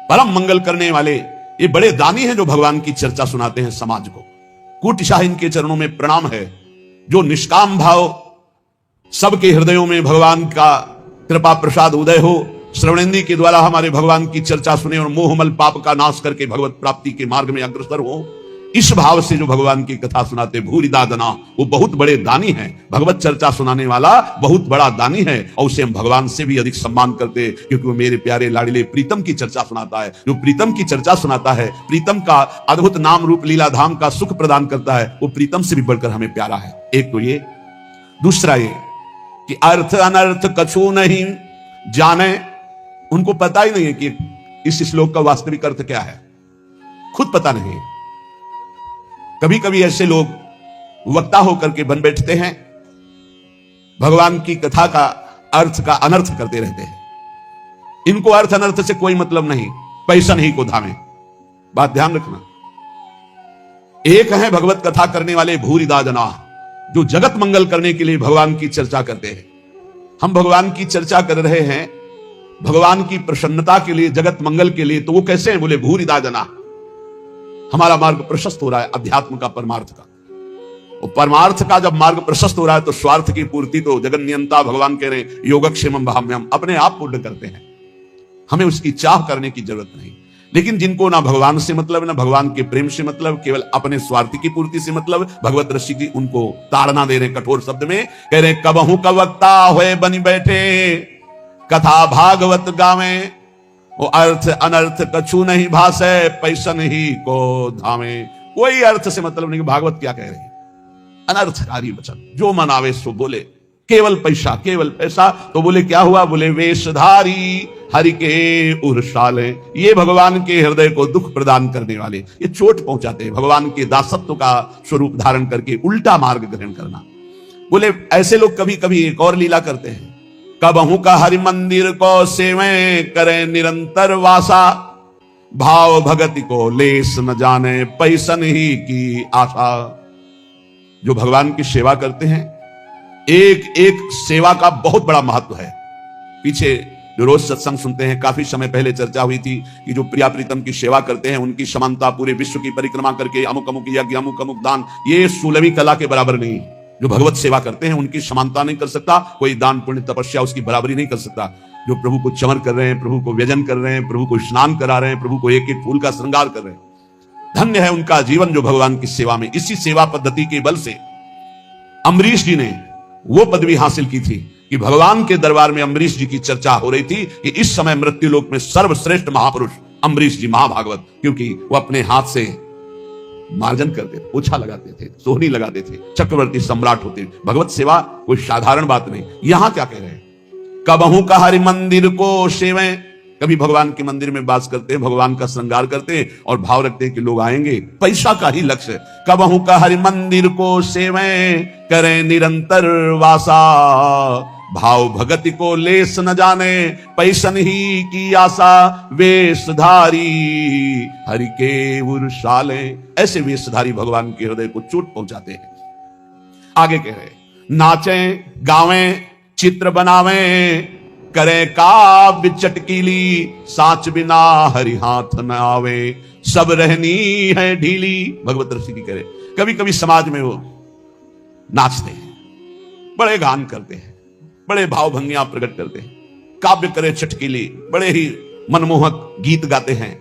परम मंगल करने वाले ये बड़े दानी हैं जो भगवान की चर्चा सुनाते हैं समाज को। कोटिशाह इनके चरणों में प्रणाम है। जो निष्काम भाव सबके हृदयों में भगवान का कृपा प्रसाद उदय हो, श्रवणेंद्री के द्वारा हमारे भगवान की चर्चा सुने और मोहमल पाप का नाश करके भगवत प्राप्ति के मार्ग में अग्रसर हो, इस भाव से जो भगवान की कथा सुनाते भूरिदा दना, वो बहुत बड़े दानी हैं। भगवत चर्चा सुनाने वाला बहुत बड़ा दानी है और उसे हम भगवान से भी अधिक सम्मान करते हैं, क्योंकि वो मेरे प्यारे लाडले प्रीतम की चर्चा सुनाता है। जो प्रीतम की चर्चा सुनाता है, प्रीतम का अद्भुत नाम रूप लीला धाम का सुख प्रदान करता है, वो प्रीतम से भी बढ़कर हमें प्यारा है। एक तो ये, दूसरा ये कि अर्थ अनर्थ कछु नहीं जाने। उनको पता ही नहीं है कि इस श्लोक का वास्तविक अर्थ क्या है, खुद पता नहीं। कभी कभी ऐसे लोग वक्ता होकर के बन बैठते हैं, भगवान की कथा का अर्थ का अनर्थ करते रहते हैं। इनको अर्थ अनर्थ से कोई मतलब नहीं, पैसा नहीं को धामे। बात ध्यान रखना। एक है भगवत कथा करने वाले भूरिदा जना, जो जगत मंगल करने के लिए भगवान की चर्चा करते हैं। हम भगवान की चर्चा कर रहे हैं भगवान की प्रसन्नता के लिए, जगत मंगल के लिए, तो वो कैसे हैं? बोले भूरिदा जना। हमारा मार्ग प्रशस्त हो रहा है अध्यात्म का, परमार्थ का। और परमार्थ का जब मार्ग प्रशस्त हो रहा है तो स्वार्थ की पूर्ति तो जगन नियंता भगवान कह रहे हैं योगक्षेमम भाम्यम, अपने आप पूर्ण करते हैं, हमें उसकी चाह करने की जरूरत नहीं। लेकिन जिनको ना भगवान से मतलब, ना भगवान के प्रेम से मतलब, केवल अपने स्वार्थ की पूर्ति से मतलब, भगवत ऋषि जी उनको ताड़ना दे रहे कठोर शब्द में, कह रहे कबहू कवक्ता होए बनी बैठे, कथा भागवत गावे, वो अर्थ अनर्थ कछु नहीं भाषे, पैसन ही को धामे। कोई अर्थ से मतलब नहीं। भागवत क्या कह रहे हैं? अनर्थकारी वचन, जो मन आवे सो बोले, केवल पैसा, केवल पैसा। तो बोले क्या हुआ? बोले वेशधारी हरि के उर्शाले, ये भगवान के हृदय को दुख प्रदान करने वाले, ये चोट पहुंचाते हैं। भगवान के दासत्व का स्वरूप धारण करके उल्टा मार्ग ग्रहण करना। बोले ऐसे लोग कभी कभी एक और लीला करते हैं, कबहू का हरि मंदिर को सेवे करे निरंतर वासा, भाव भगति को लेस न जाने पैसन ही की आशा। जो भगवान की सेवा करते हैं, एक एक सेवा का बहुत बड़ा महत्व है। पीछे जो रोज सत्संग सुनते हैं, काफी समय पहले चर्चा हुई थी कि जो प्रिया प्रीतम की सेवा करते हैं उनकी समानता पूरे विश्व की परिक्रमा करके अमुक अमुक यज्ञ, अमुक अमुक दान, ये 16वीं कला के बराबर नहीं। जो भगवत सेवा करते हैं उनकी समानता नहीं कर सकता कोई, दान पुण्य तपस्या उसकी बराबरी नहीं कर सकता। जो प्रभु को चमन कर रहे हैं, प्रभु को व्यजन कर रहे हैं, प्रभु को स्नान करा रहे हैं, प्रभु को एक एक फूल का श्रृंगार कर रहे हैं, धन्य है उनका जीवन जो भगवान की सेवा में। इसी सेवा पद्धति के बल से अम्बरीश जी ने वो पदवी हासिल की थी कि भगवान के दरबार में अम्बरीश जी की चर्चा हो रही थी कि इस समय मृत्युलोक में सर्वश्रेष्ठ महापुरुष अम्बरीश जी महाभागवत, क्योंकि वो अपने हाथ से मार्जन करते थे, पोछा लगाते थे, सोहनी लगाते थे, चक्रवर्ती सम्राट होते। भगवत सेवा कोई साधारण बात नहीं। यहां क्या कह रहे हैं? कबहू का हरि मंदिर को सेवे, कभी भगवान के मंदिर में वास करते हैं, भगवान का श्रृंगार करते हैं और भाव रखते हैं कि लोग आएंगे, पैसा का ही लक्ष्य। कबहू का हरि मंदिर को सेवे करें निरंतर वासा, भाव भगति को लेस न जाने पैसन ही की आशा, वेशधारी हरि के उर्शाले। ऐसे वेशधारी भगवान के हृदय को चोट पहुंचाते हैं। आगे कह रहे नाचें गावें चित्र बनावें, करे काव्य चटकीली, साच बिना हरि हाथ न आवे, सब रहनी है ढीली। भगवत ऋषि की करे कभी कभी समाज में वो नाचते हैं, बड़े गान करते हैं, बड़े भाव भंगियां प्रकट करते हैं, काव्य करे चटकीली, बड़े ही मनमोहक गीत गाते हैं।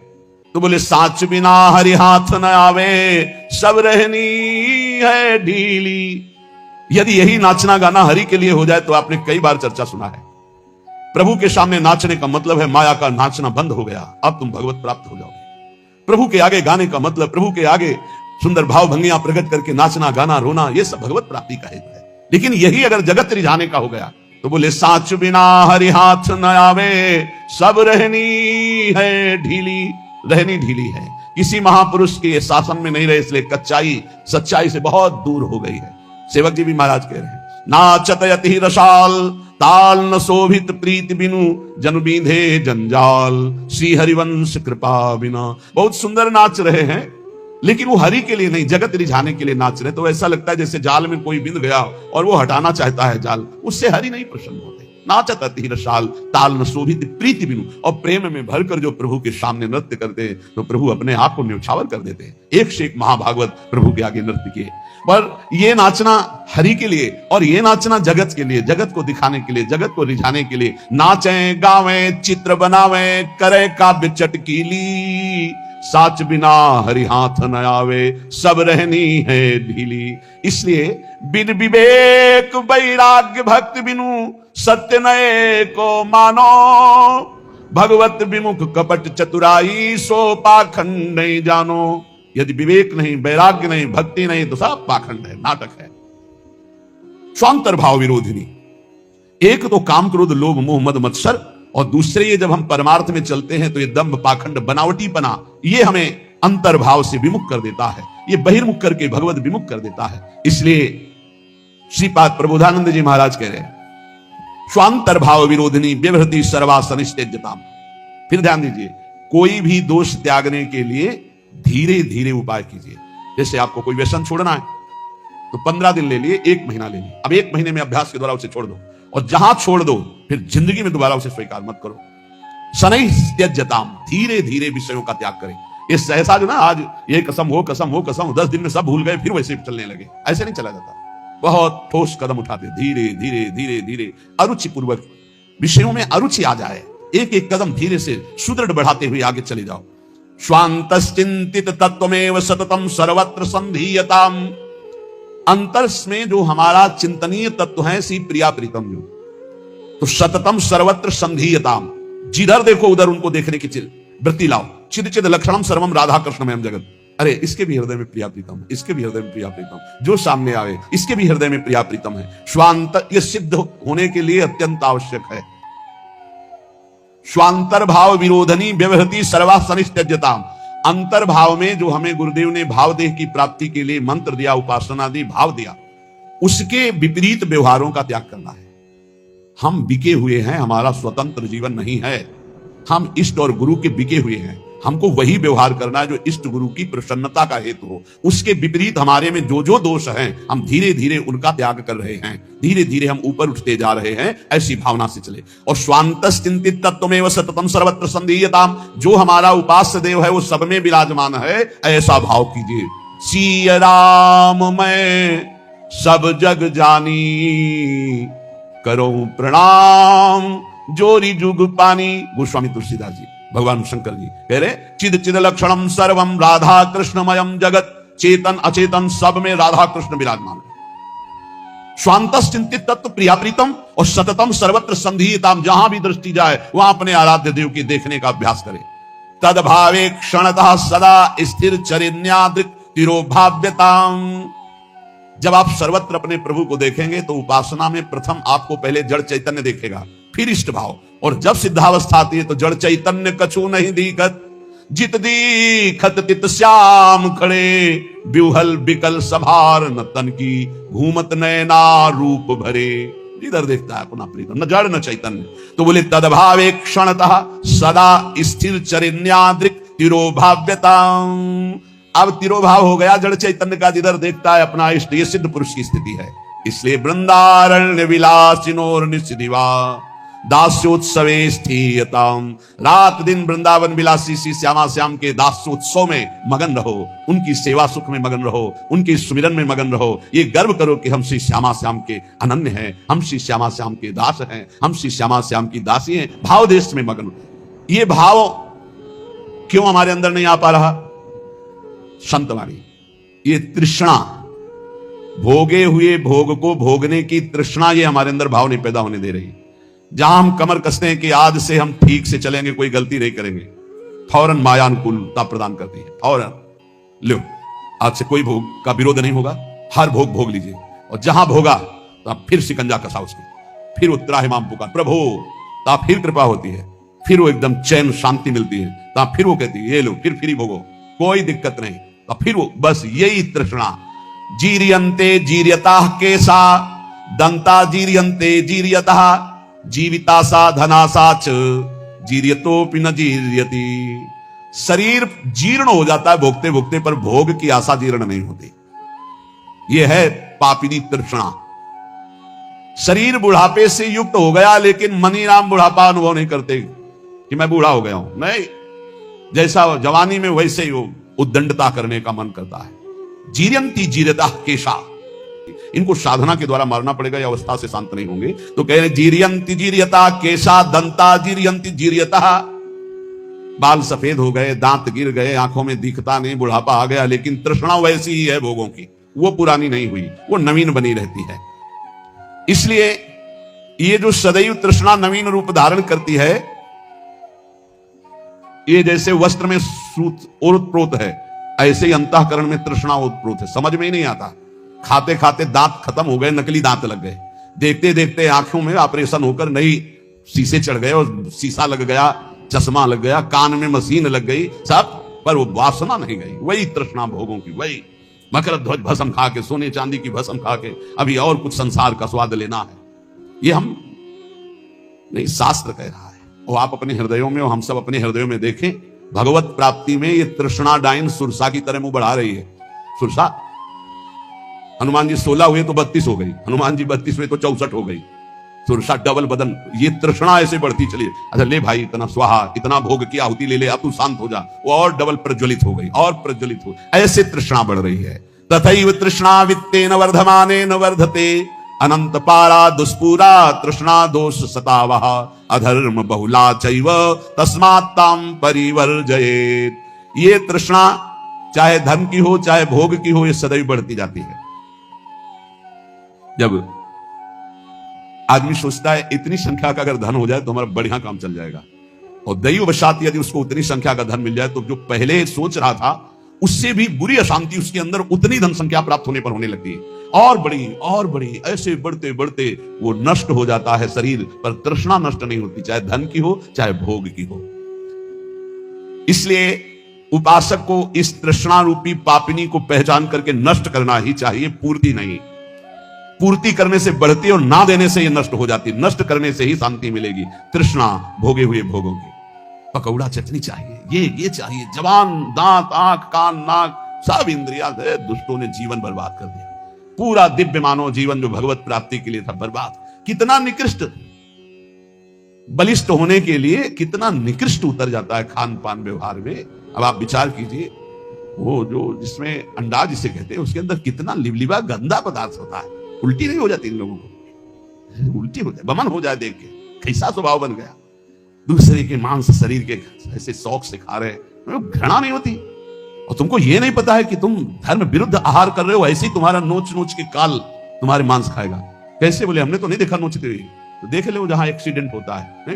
तो बोले साच बिना हरि हाथ न आवे, सब रहनी है ढीली। यदि यही नाचना गाना हरि के लिए हो जाए तो आपने कई बार चर्चा सुना है, प्रभु के सामने नाचने का मतलब है माया का नाचना बंद हो गया, अब तुम भगवत प्राप्त हो जाओगे। प्रभु के आगे गाने का मतलब प्रभु के आगे सुंदर भाव भंगियां प्रकट करके नाचना गाना रोना, यह सब भगवत प्राप्ति का हेतु है। लेकिन यही अगर जगत रिझाने का हो गया तो बोले साच बिना हरि हाथ न आवे, सब रहनी है ढीली। रहनी ढीली है, किसी महापुरुष के शासन में नहीं रहे, इसलिए कच्चाई सच्चाई से बहुत दूर हो गई है। सेवक जी भी महाराज कह रहे हैं नाचत यति रसाल, ताल न शोभित प्रीति बिनु, जन बीधे जंजाल, श्री हरिवंश कृपा बिना। बहुत सुंदर नाच रहे हैं, लेकिन वो हरि के लिए नहीं, जगत रिझाने के लिए नाच रहे। तो ऐसा लगता है जैसे जाल में कोई बिंद गया और वो हटाना चाहता है जाल, उससे हरि नहीं प्रसन्न होते। नाचत अति रसाल, ताल न शोभित प्रीति बिनु। और प्रेम में भरकर जो प्रभु के सामने नृत्य करते हैं तो प्रभु अपने आप को न्यौछावर कर देते हैं। एक से एक महाभागवत प्रभु के आगे नृत्य किए। पर ये नाचना हरि के लिए और ये नाचना जगत के लिए, जगत को दिखाने के लिए, जगत को रिझाने के लिए। नाचें गावें चित्र बनावें, करे काव्य चटकीली, साच बिना हरि हाथ न आवे, सब रहनी है ढीली। इसलिए बिन विवेक वैराग्य भक्ति बिनु, सत्य नए को मानो, भगवत विमुख कपट चतुराई, सो पाखंड नहीं जानो। यदि विवेक नहीं, वैराग्य नहीं, भक्ति नहीं तो सब पाखंड है, नाटक है। स्वांतर भाव विरोधिनी, एक तो काम क्रोध लोभ मोह मद मत्सर, और दूसरे ये जब हम परमार्थ में चलते हैं तो ये दंभ पाखंड बनावटीपना, ये हमें अंतर्भाव से विमुख कर देता है, ये बहिर्मुख करके भगवत विमुख कर देता है। इसलिए श्रीपाद प्रबोधानंद जी महाराज कह रहे हैं स्वांतर भाव विरोधिनी व्यवहृति सर्वासनिष्टेज्यताम। फिर ध्यान दीजिए, कोई भी दोष त्यागने के लिए धीरे धीरे उपाय कीजिए। जैसे आपको कोई व्यसन छोड़ना है तो 15 दिन ले लिए, 1 महीना ले लिए। अब 1 महीने में अभ्यास के द्वारा उसे छोड़ दो, और जहां छोड़ दो फिर जिंदगी में दोबारा उसे स्वीकार मत करो। शनै त्यज्यताम, धीरे धीरे विषयों का त्याग करें। ये सहसा जो ना आज ये कसम वो कसम वो कसम, 10 दिन में सब भूल गए फिर वैसे चलने लगे, ऐसे नहीं चला जाता। बहुत ठोस कदम उठाते, धीरे धीरे धीरे धीरे अरुचि पूर्वक विषयों में अरुचि आ जाए, एक एक कदम धीरे से सुदृढ़ बढ़ाते हुए आगे चले जाओ। स्वांतश्चिंतित तत्वमेव सततम सर्वत्र संधीयताम, अंतर में जो हमारा चिंतनीय तत्व है सी प्रिया प्रीतम जो, तो सततम सर्वत्र संधीयताम, जिधर देखो उधर उनको देखने की वृत्ति लाओ। चिद चिद लक्षणम सर्वम राधा कृष्णमयम जगत, अरे इसके भी हृदय में प्रिया प्रीतम है, इसके भी हृदय में प्रिया प्रीतम, जो सामने आवे इसके भी हृदय में प्रिया प्रीतम है। स्वांत, ये सिद्ध होने के लिए अत्यंत आवश्यक है। स्वांतर भाव विरोधनी व्यवहृति सर्वा सनित्यज्यताम, अंतर्भाव में जो हमें गुरुदेव ने भाव देह की प्राप्ति के लिए मंत्र दिया, उपासना दी, भाव दिया, उसके विपरीत व्यवहारों का त्याग करना है। हम बिके हुए हैं, हमारा स्वतंत्र जीवन नहीं है, हम इष्ट और गुरु के बिके हुए हैं। हमको वही व्यवहार करना है जो इष्ट गुरु की प्रसन्नता का हेतु हो। उसके विपरीत हमारे में जो जो दोष हैं, हम धीरे धीरे उनका त्याग कर रहे हैं, धीरे धीरे हम ऊपर उठते जा रहे हैं, ऐसी भावना से चले। और स्वांतश्चिंतित तत्वमेव सततम सर्वत्र संधीयताम, जो हमारा उपास्य देव है वो सब में विराजमान है, ऐसा भाव कीजिए। सिय राम मैं सब जग जानी, करो प्रणाम जोरी जुग पानी। गोस्वामी तुलसीदास जी, भगवान शंकर जी कह रहे, चिद चिद लक्षणम सर्वम राधा कृष्णमयम जगत, चेतन अचेतन सब में राधा कृष्ण विराजमान है। स्वांतश्चिंतित तत्व प्रिया प्रीतम और सततम सर्वत्र संधीयताम, जहां भी दृष्टि जाए वहां अपने आराध्य देव की देखने का अभ्यास करें। तद भावे क्षणतः सदा स्थिर चरिन्यादृक् तिरोभाव्यताम, जब आप सर्वत्र अपने प्रभु को देखेंगे तो उपासना में प्रथम आपको पहले जड़ चैतन्य देखेगा, फिर इष्ट भाव, और जब सिद्धावस्था आती है तो जड़ चैतन्य कछु नहीं दीखत, जित दीखत तित श्याम खड़े, व्यूहल बिकल सभार न तन की, घूमत नयना रूप भरे। जिधर देखता है अपना प्रीतम, न जड़ न चैतन्य। तो बोले तदभावे क्षणतः सदा स्थिर चरिन्यादृक् तिरोभाव्यताम, अब तिरोभाव हो गया जड़ चैतन्य का, जिधर देखता है अपना इष्ट। ये सिद्ध पुरुष की स्थिति है। इसलिए वृंदारण्य विलासिनोर निशिदिवा दास्योत्सवे स्थीयताम, रात दिन वृंदावन विलासी श्री श्यामा श्याम के दास्योत्सव में मगन रहो, उनकी सेवा सुख में मगन रहो, उनके सुमिरन में मगन रहो। ये गर्व करो कि हम श्री श्यामा श्याम के अनन्य हैं, हम श्री श्यामा श्याम के दास हैं, हम श्री श्यामा श्याम की दासी हैं। भाव देश में मगन। ये भाव क्यों हमारे अंदर नहीं आ पा रहा? संतवाणी, ये तृष्णा, भोगे हुए भोग को भोगने की तृष्णा, ये हमारे अंदर भाव नहीं पैदा होने दे रही। जहां हम कमर कसते हैं कि आज से हम ठीक से चलेंगे, कोई गलती नहीं करेंगे, फौरन माया अनुकूलता प्रदान करती है। फौरन लो, आज से कोई भोग का विरोध नहीं होगा, हर भोग भोग लीजिए। और जहां भोगा तो फिर शिकंजा कसा उसकी, फिर उत्तराहिमाम पुकार प्रभु, ता फिर कृपा होती है, फिर वो एकदम चैन शांति मिलती है, ता फिर वो कहती है ये लो, फिर ही भोगो, कोई दिक्कत नहीं। तो फिर वो बस यही तृष्णा। जीरियंते जीर्यता केसा दंता जीरियंते जीर्यता, जीविता सा धना साच जीर्यतोपि न जीर्यति। शरीर जीर्ण हो जाता है भोगते भोगते, पर भोग की आशा जीर्ण नहीं होती। यह है पापिनी तृष्णा। शरीर बुढ़ापे से युक्त हो गया, लेकिन मनी राम बुढ़ापा अनुभव नहीं करते कि मैं बूढ़ा हो गया हूं। नहीं, जैसा जवानी में वैसे ही वो उद्दंडता करने का मन करता है। जीर्यंती जीर्यता केशा, इनको साधना के द्वारा मारना पड़ेगा, या अवस्था से शांत नहीं होंगे। तो कह रहे जीर्यंती जीर्यता केशा दंता जीर्यंती जीर्यता, बाल सफेद हो गए, दांत गिर गए, आंखों में दिखता नहीं, बुढ़ापा आ गया, लेकिन तृष्णा वैसी ही है भोगों की, वो पुरानी नहीं हुई, वो नवीन बनी रहती है। इसलिए ये जो सदैव तृष्णा नवीन रूप धारण करती है, ये जैसे वस्त्र में सूत ओतप्रोत है, ऐसे ही अंतःकरण में तृष्णा ओतप्रोत है। समझ में ही नहीं आता, खाते खाते दांत खत्म हो गए, नकली दांत लग गए, देखते देखते आंखों में ऑपरेशन होकर नई शीशे चढ़ गए, और शीशा लग गया, चश्मा लग गया, कान में मशीन लग गई, सब, पर वो वासना नहीं गई। वही तृष्णा भोगों की, वही मकर ध्वज भस्म खा के, सोने चांदी की भस्म खा के अभी और कुछ संसार का स्वाद लेना है। ये हम नहीं, शास्त्र कह रहा है। और आप अपने हृदयों में, और हम सब अपने हृदयों में देखें, भगवत प्राप्ति में ये तृष्णा डाइन सुरसा की तरह मुंह बढ़ा रही है। सुरसा हनुमान जी 16 हुए तो 32 हो गई, हनुमान जी 32 हुए तो 64 हो गई। सुरसा डबल बदन, ये तृष्णा ऐसे बढ़ती चली। अच्छा ले भाई, इतना स्वाहा, इतना भोग की आहुति ले ले, अब तू शांत हो जा। वो और डबल प्रज्वलित हो गई, और प्रज्वलित हो, ऐसे तृष्णा बढ़ रही है। तथैव तृष्णा वित्तेन वर्धमानेन वर्धते, अनंत पारा दुष्पूरा तृष्णा दोष सतावः, अधर्म बहुला चैव तस्मात् तां परिवर्जयेत्। ये तृष्णा चाहे धन की हो चाहे भोग की हो, ये सदैव बढ़ती जाती है। जब आदमी सोचता है इतनी संख्या का अगर धन हो जाए तो हमारा बढ़िया काम चल जाएगा, और दैववशात यदि उसको उतनी संख्या का धन मिल जाए तो जो पहले सोच रहा था उससे भी बुरी अशांति उसके अंदर उतनी धन संख्या प्राप्त होने पर होने लगती है, और बड़ी, ऐसे बढ़ते बढ़ते वो नष्ट हो जाता है शरीर, पर तृष्णा नष्ट नहीं होती, चाहे धन की हो चाहे भोग की हो। इसलिए उपासक को इस तृष्णा रूपी पापिनी को पहचान करके नष्ट करना ही चाहिए, पूर्ति नहीं। पूर्ति करने से बढ़ती और ना देने से ये नष्ट हो जाती, नष्ट करने से ही शांति मिलेगी। तृष्णा भोगे हुए भोगों की, पकौड़ा चटनी चाहिए, ये चाहिए, जवान, दांत, आंख, कान, नाक, सब इंद्रिया दुष्टों ने जीवन बर्बाद कर दिया। पूरा दिव्य मानव जीवन जो भगवत प्राप्ति के लिए था, बर्बाद। कितना निकृष्ट, बलिष्ठ होने के लिए कितना निकृष्ट उतर जाता है खान पान व्यवहार में। अब आप विचार कीजिए, वो जो जिसमें अंडा जिसे कहते हैं, उसके अंदर कितना लिबलिबा गंदा पदार्थ होता है। उल्टी नहीं हो जाती इन लोगों को? उल्टी हो जाए, बमन हो जाए देख के, कैसा स्वभाव बन गया। दूसरे के मांस शरीर के ऐसे शौक से खा रहे, घृणा नहीं होती? और तुमको ये नहीं पता है कि तुम धर्म विरुद्ध आहार कर रहे हो, ऐसे ही तुम्हारा नोच नोच के काल तुम्हारे मांस खाएगा। कैसे? बोले हमने तो नहीं देखा नोचते हुए, तो देख ले जहां एक्सीडेंट होता है,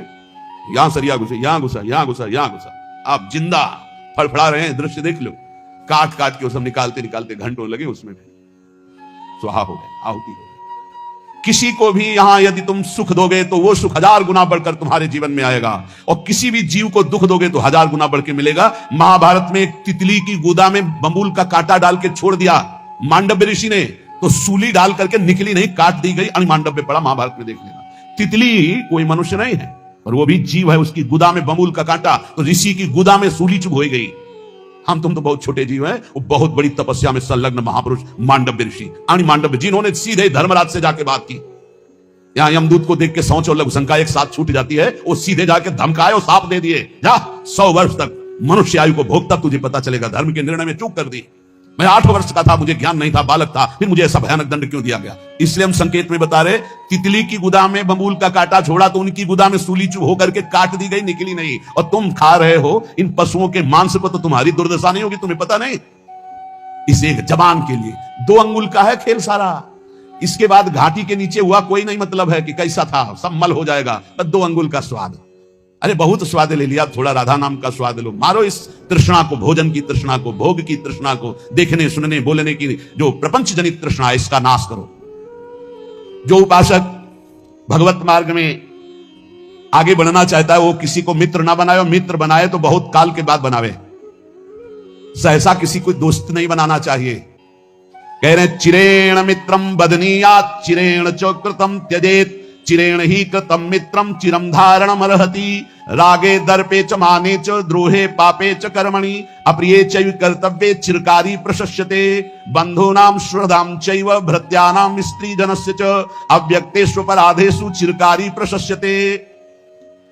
यहां सरिया घुसे, यहां घुसा, यहां घुसा, यहां घुसा, आप जिंदा फड़फड़ा रहे हैं, दृश्य देख लो। काट काट के वो सब निकालते निकालते घंटों लगे, उसमें स्वाहा हो गए, आहुति हो गई। किसी को भी यहां यदि तुम सुख दोगे तो वो सुख 1000 गुना बढ़कर तुम्हारे जीवन में आएगा, और किसी भी जीव को दुख दोगे तो 1000 गुना बढ़ के मिलेगा। महाभारत में एक तितली की गोदा में बबूल का कांटा डाल के छोड़ दिया मांडव्य ऋषि ने, तो सूली डाल करके निकली नहीं, काट दी गई, अणिमांडव्य पड़ा, महाभारत में देख लेना। तितली कोई मनुष्य नहीं है, और वो भी जीव है, उसकी गुदा में बबूल का कांटा, तो ऋषि की गुदा में सूली चुभ हो गई। हम तुम तो बहुत छोटे जीव हैं, वो बहुत बड़ी तपस्या में संलग्न महापुरुष मांडव्य ऋषि, मांडव्य, जिन्होंने सीधे धर्मराज से जाके बात की। यहां यमदूत को देख के शौच और लघुशंका एक साथ छूट जाती है, वो सीधे जाके धमकाए और साप दे दिए, जा 100 वर्ष तक मनुष्य आयु को भोग, तब तुझे पता चलेगा धर्म के निर्णय में चूक कर दी। मैं 8 वर्ष का था, मुझे ज्ञान नहीं था, बालक था, फिर मुझे ऐसा भयानक दंड क्यों दिया गया? इसलिए हम संकेत में बता रहे, तितली की गुदा में बबूल का कांटा छोड़ा तो उनकी गुदा में सूली चुभ होकर के काट दी गई, निकली नहीं। और तुम खा रहे हो इन पशुओं के मांस पर, तो तुम्हारी दुर्दशा नहीं होगी, तुम्हें पता नहीं? इस एक जबान के लिए 2 अंगुल का है खेल सारा। इसके बाद घाटी के नीचे हुआ कोई नहीं मतलब है कि कैसा था, सब मल हो जाएगा, बस 2 अंगुल का स्वाद। अरे बहुत स्वाद ले लिया, थोड़ा राधा नाम का स्वाद लो। मारो इस तृष्णा को, भोजन की तृष्णा को, भोग की तृष्णा को, देखने सुनने बोलने की जो प्रपंच जनित तृष्णा है, इसका नाश करो। जो उपासक भगवत मार्ग में आगे बढ़ना चाहता है, वो किसी को मित्र ना बनाए, और मित्र बनाए तो बहुत काल के बाद बनावे। सहसा किसी को दोस्त नहीं बनाना चाहिए। कह रहे चिरेण मित्रम बदनीयात्, चिरेण च कृतम त्यजेत्, चिरेण ही कृतम मित्रम चिरम धारणम अर्हति, रागे दर्पे च माने च द्रोहे पापे च कर्मणि, अप्रिये चैव कर्तव्ये चिरकारी प्रशस्यते, बंधूनां श्रद्धां चैव भृत्यानां स्त्रीजनस्य च, अव्यक्तेष्वपराधेषु चिरकारी प्रशस्यते।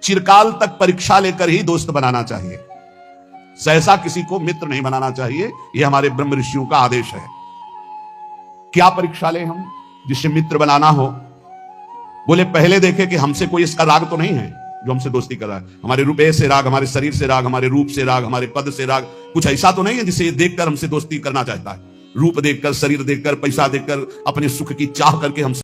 चिरकाल तक परीक्षा लेकर ही दोस्त बनाना चाहिए, सहसा किसी को मित्र नहीं बनाना चाहिए। यह हमारे ब्रह्म ऋषियों का आदेश है। क्या परीक्षा लें हम जिससे मित्र बनाना हो? बोले पहले देखे कि हमसे कोई इसका राग तो नहीं है जो हमसे दोस्ती कर रहा है, हमारे रुपये से राग, हमारे शरीर से राग, हमारे रूप से राग, हमारे पद से राग, कुछ ऐसा तो नहीं है जिसे देखकर हमसे दोस्ती करना चाहता है। रूप देखकर, शरीर देखकर, पैसा देखकर, अपने सुख की चाह करके हमसे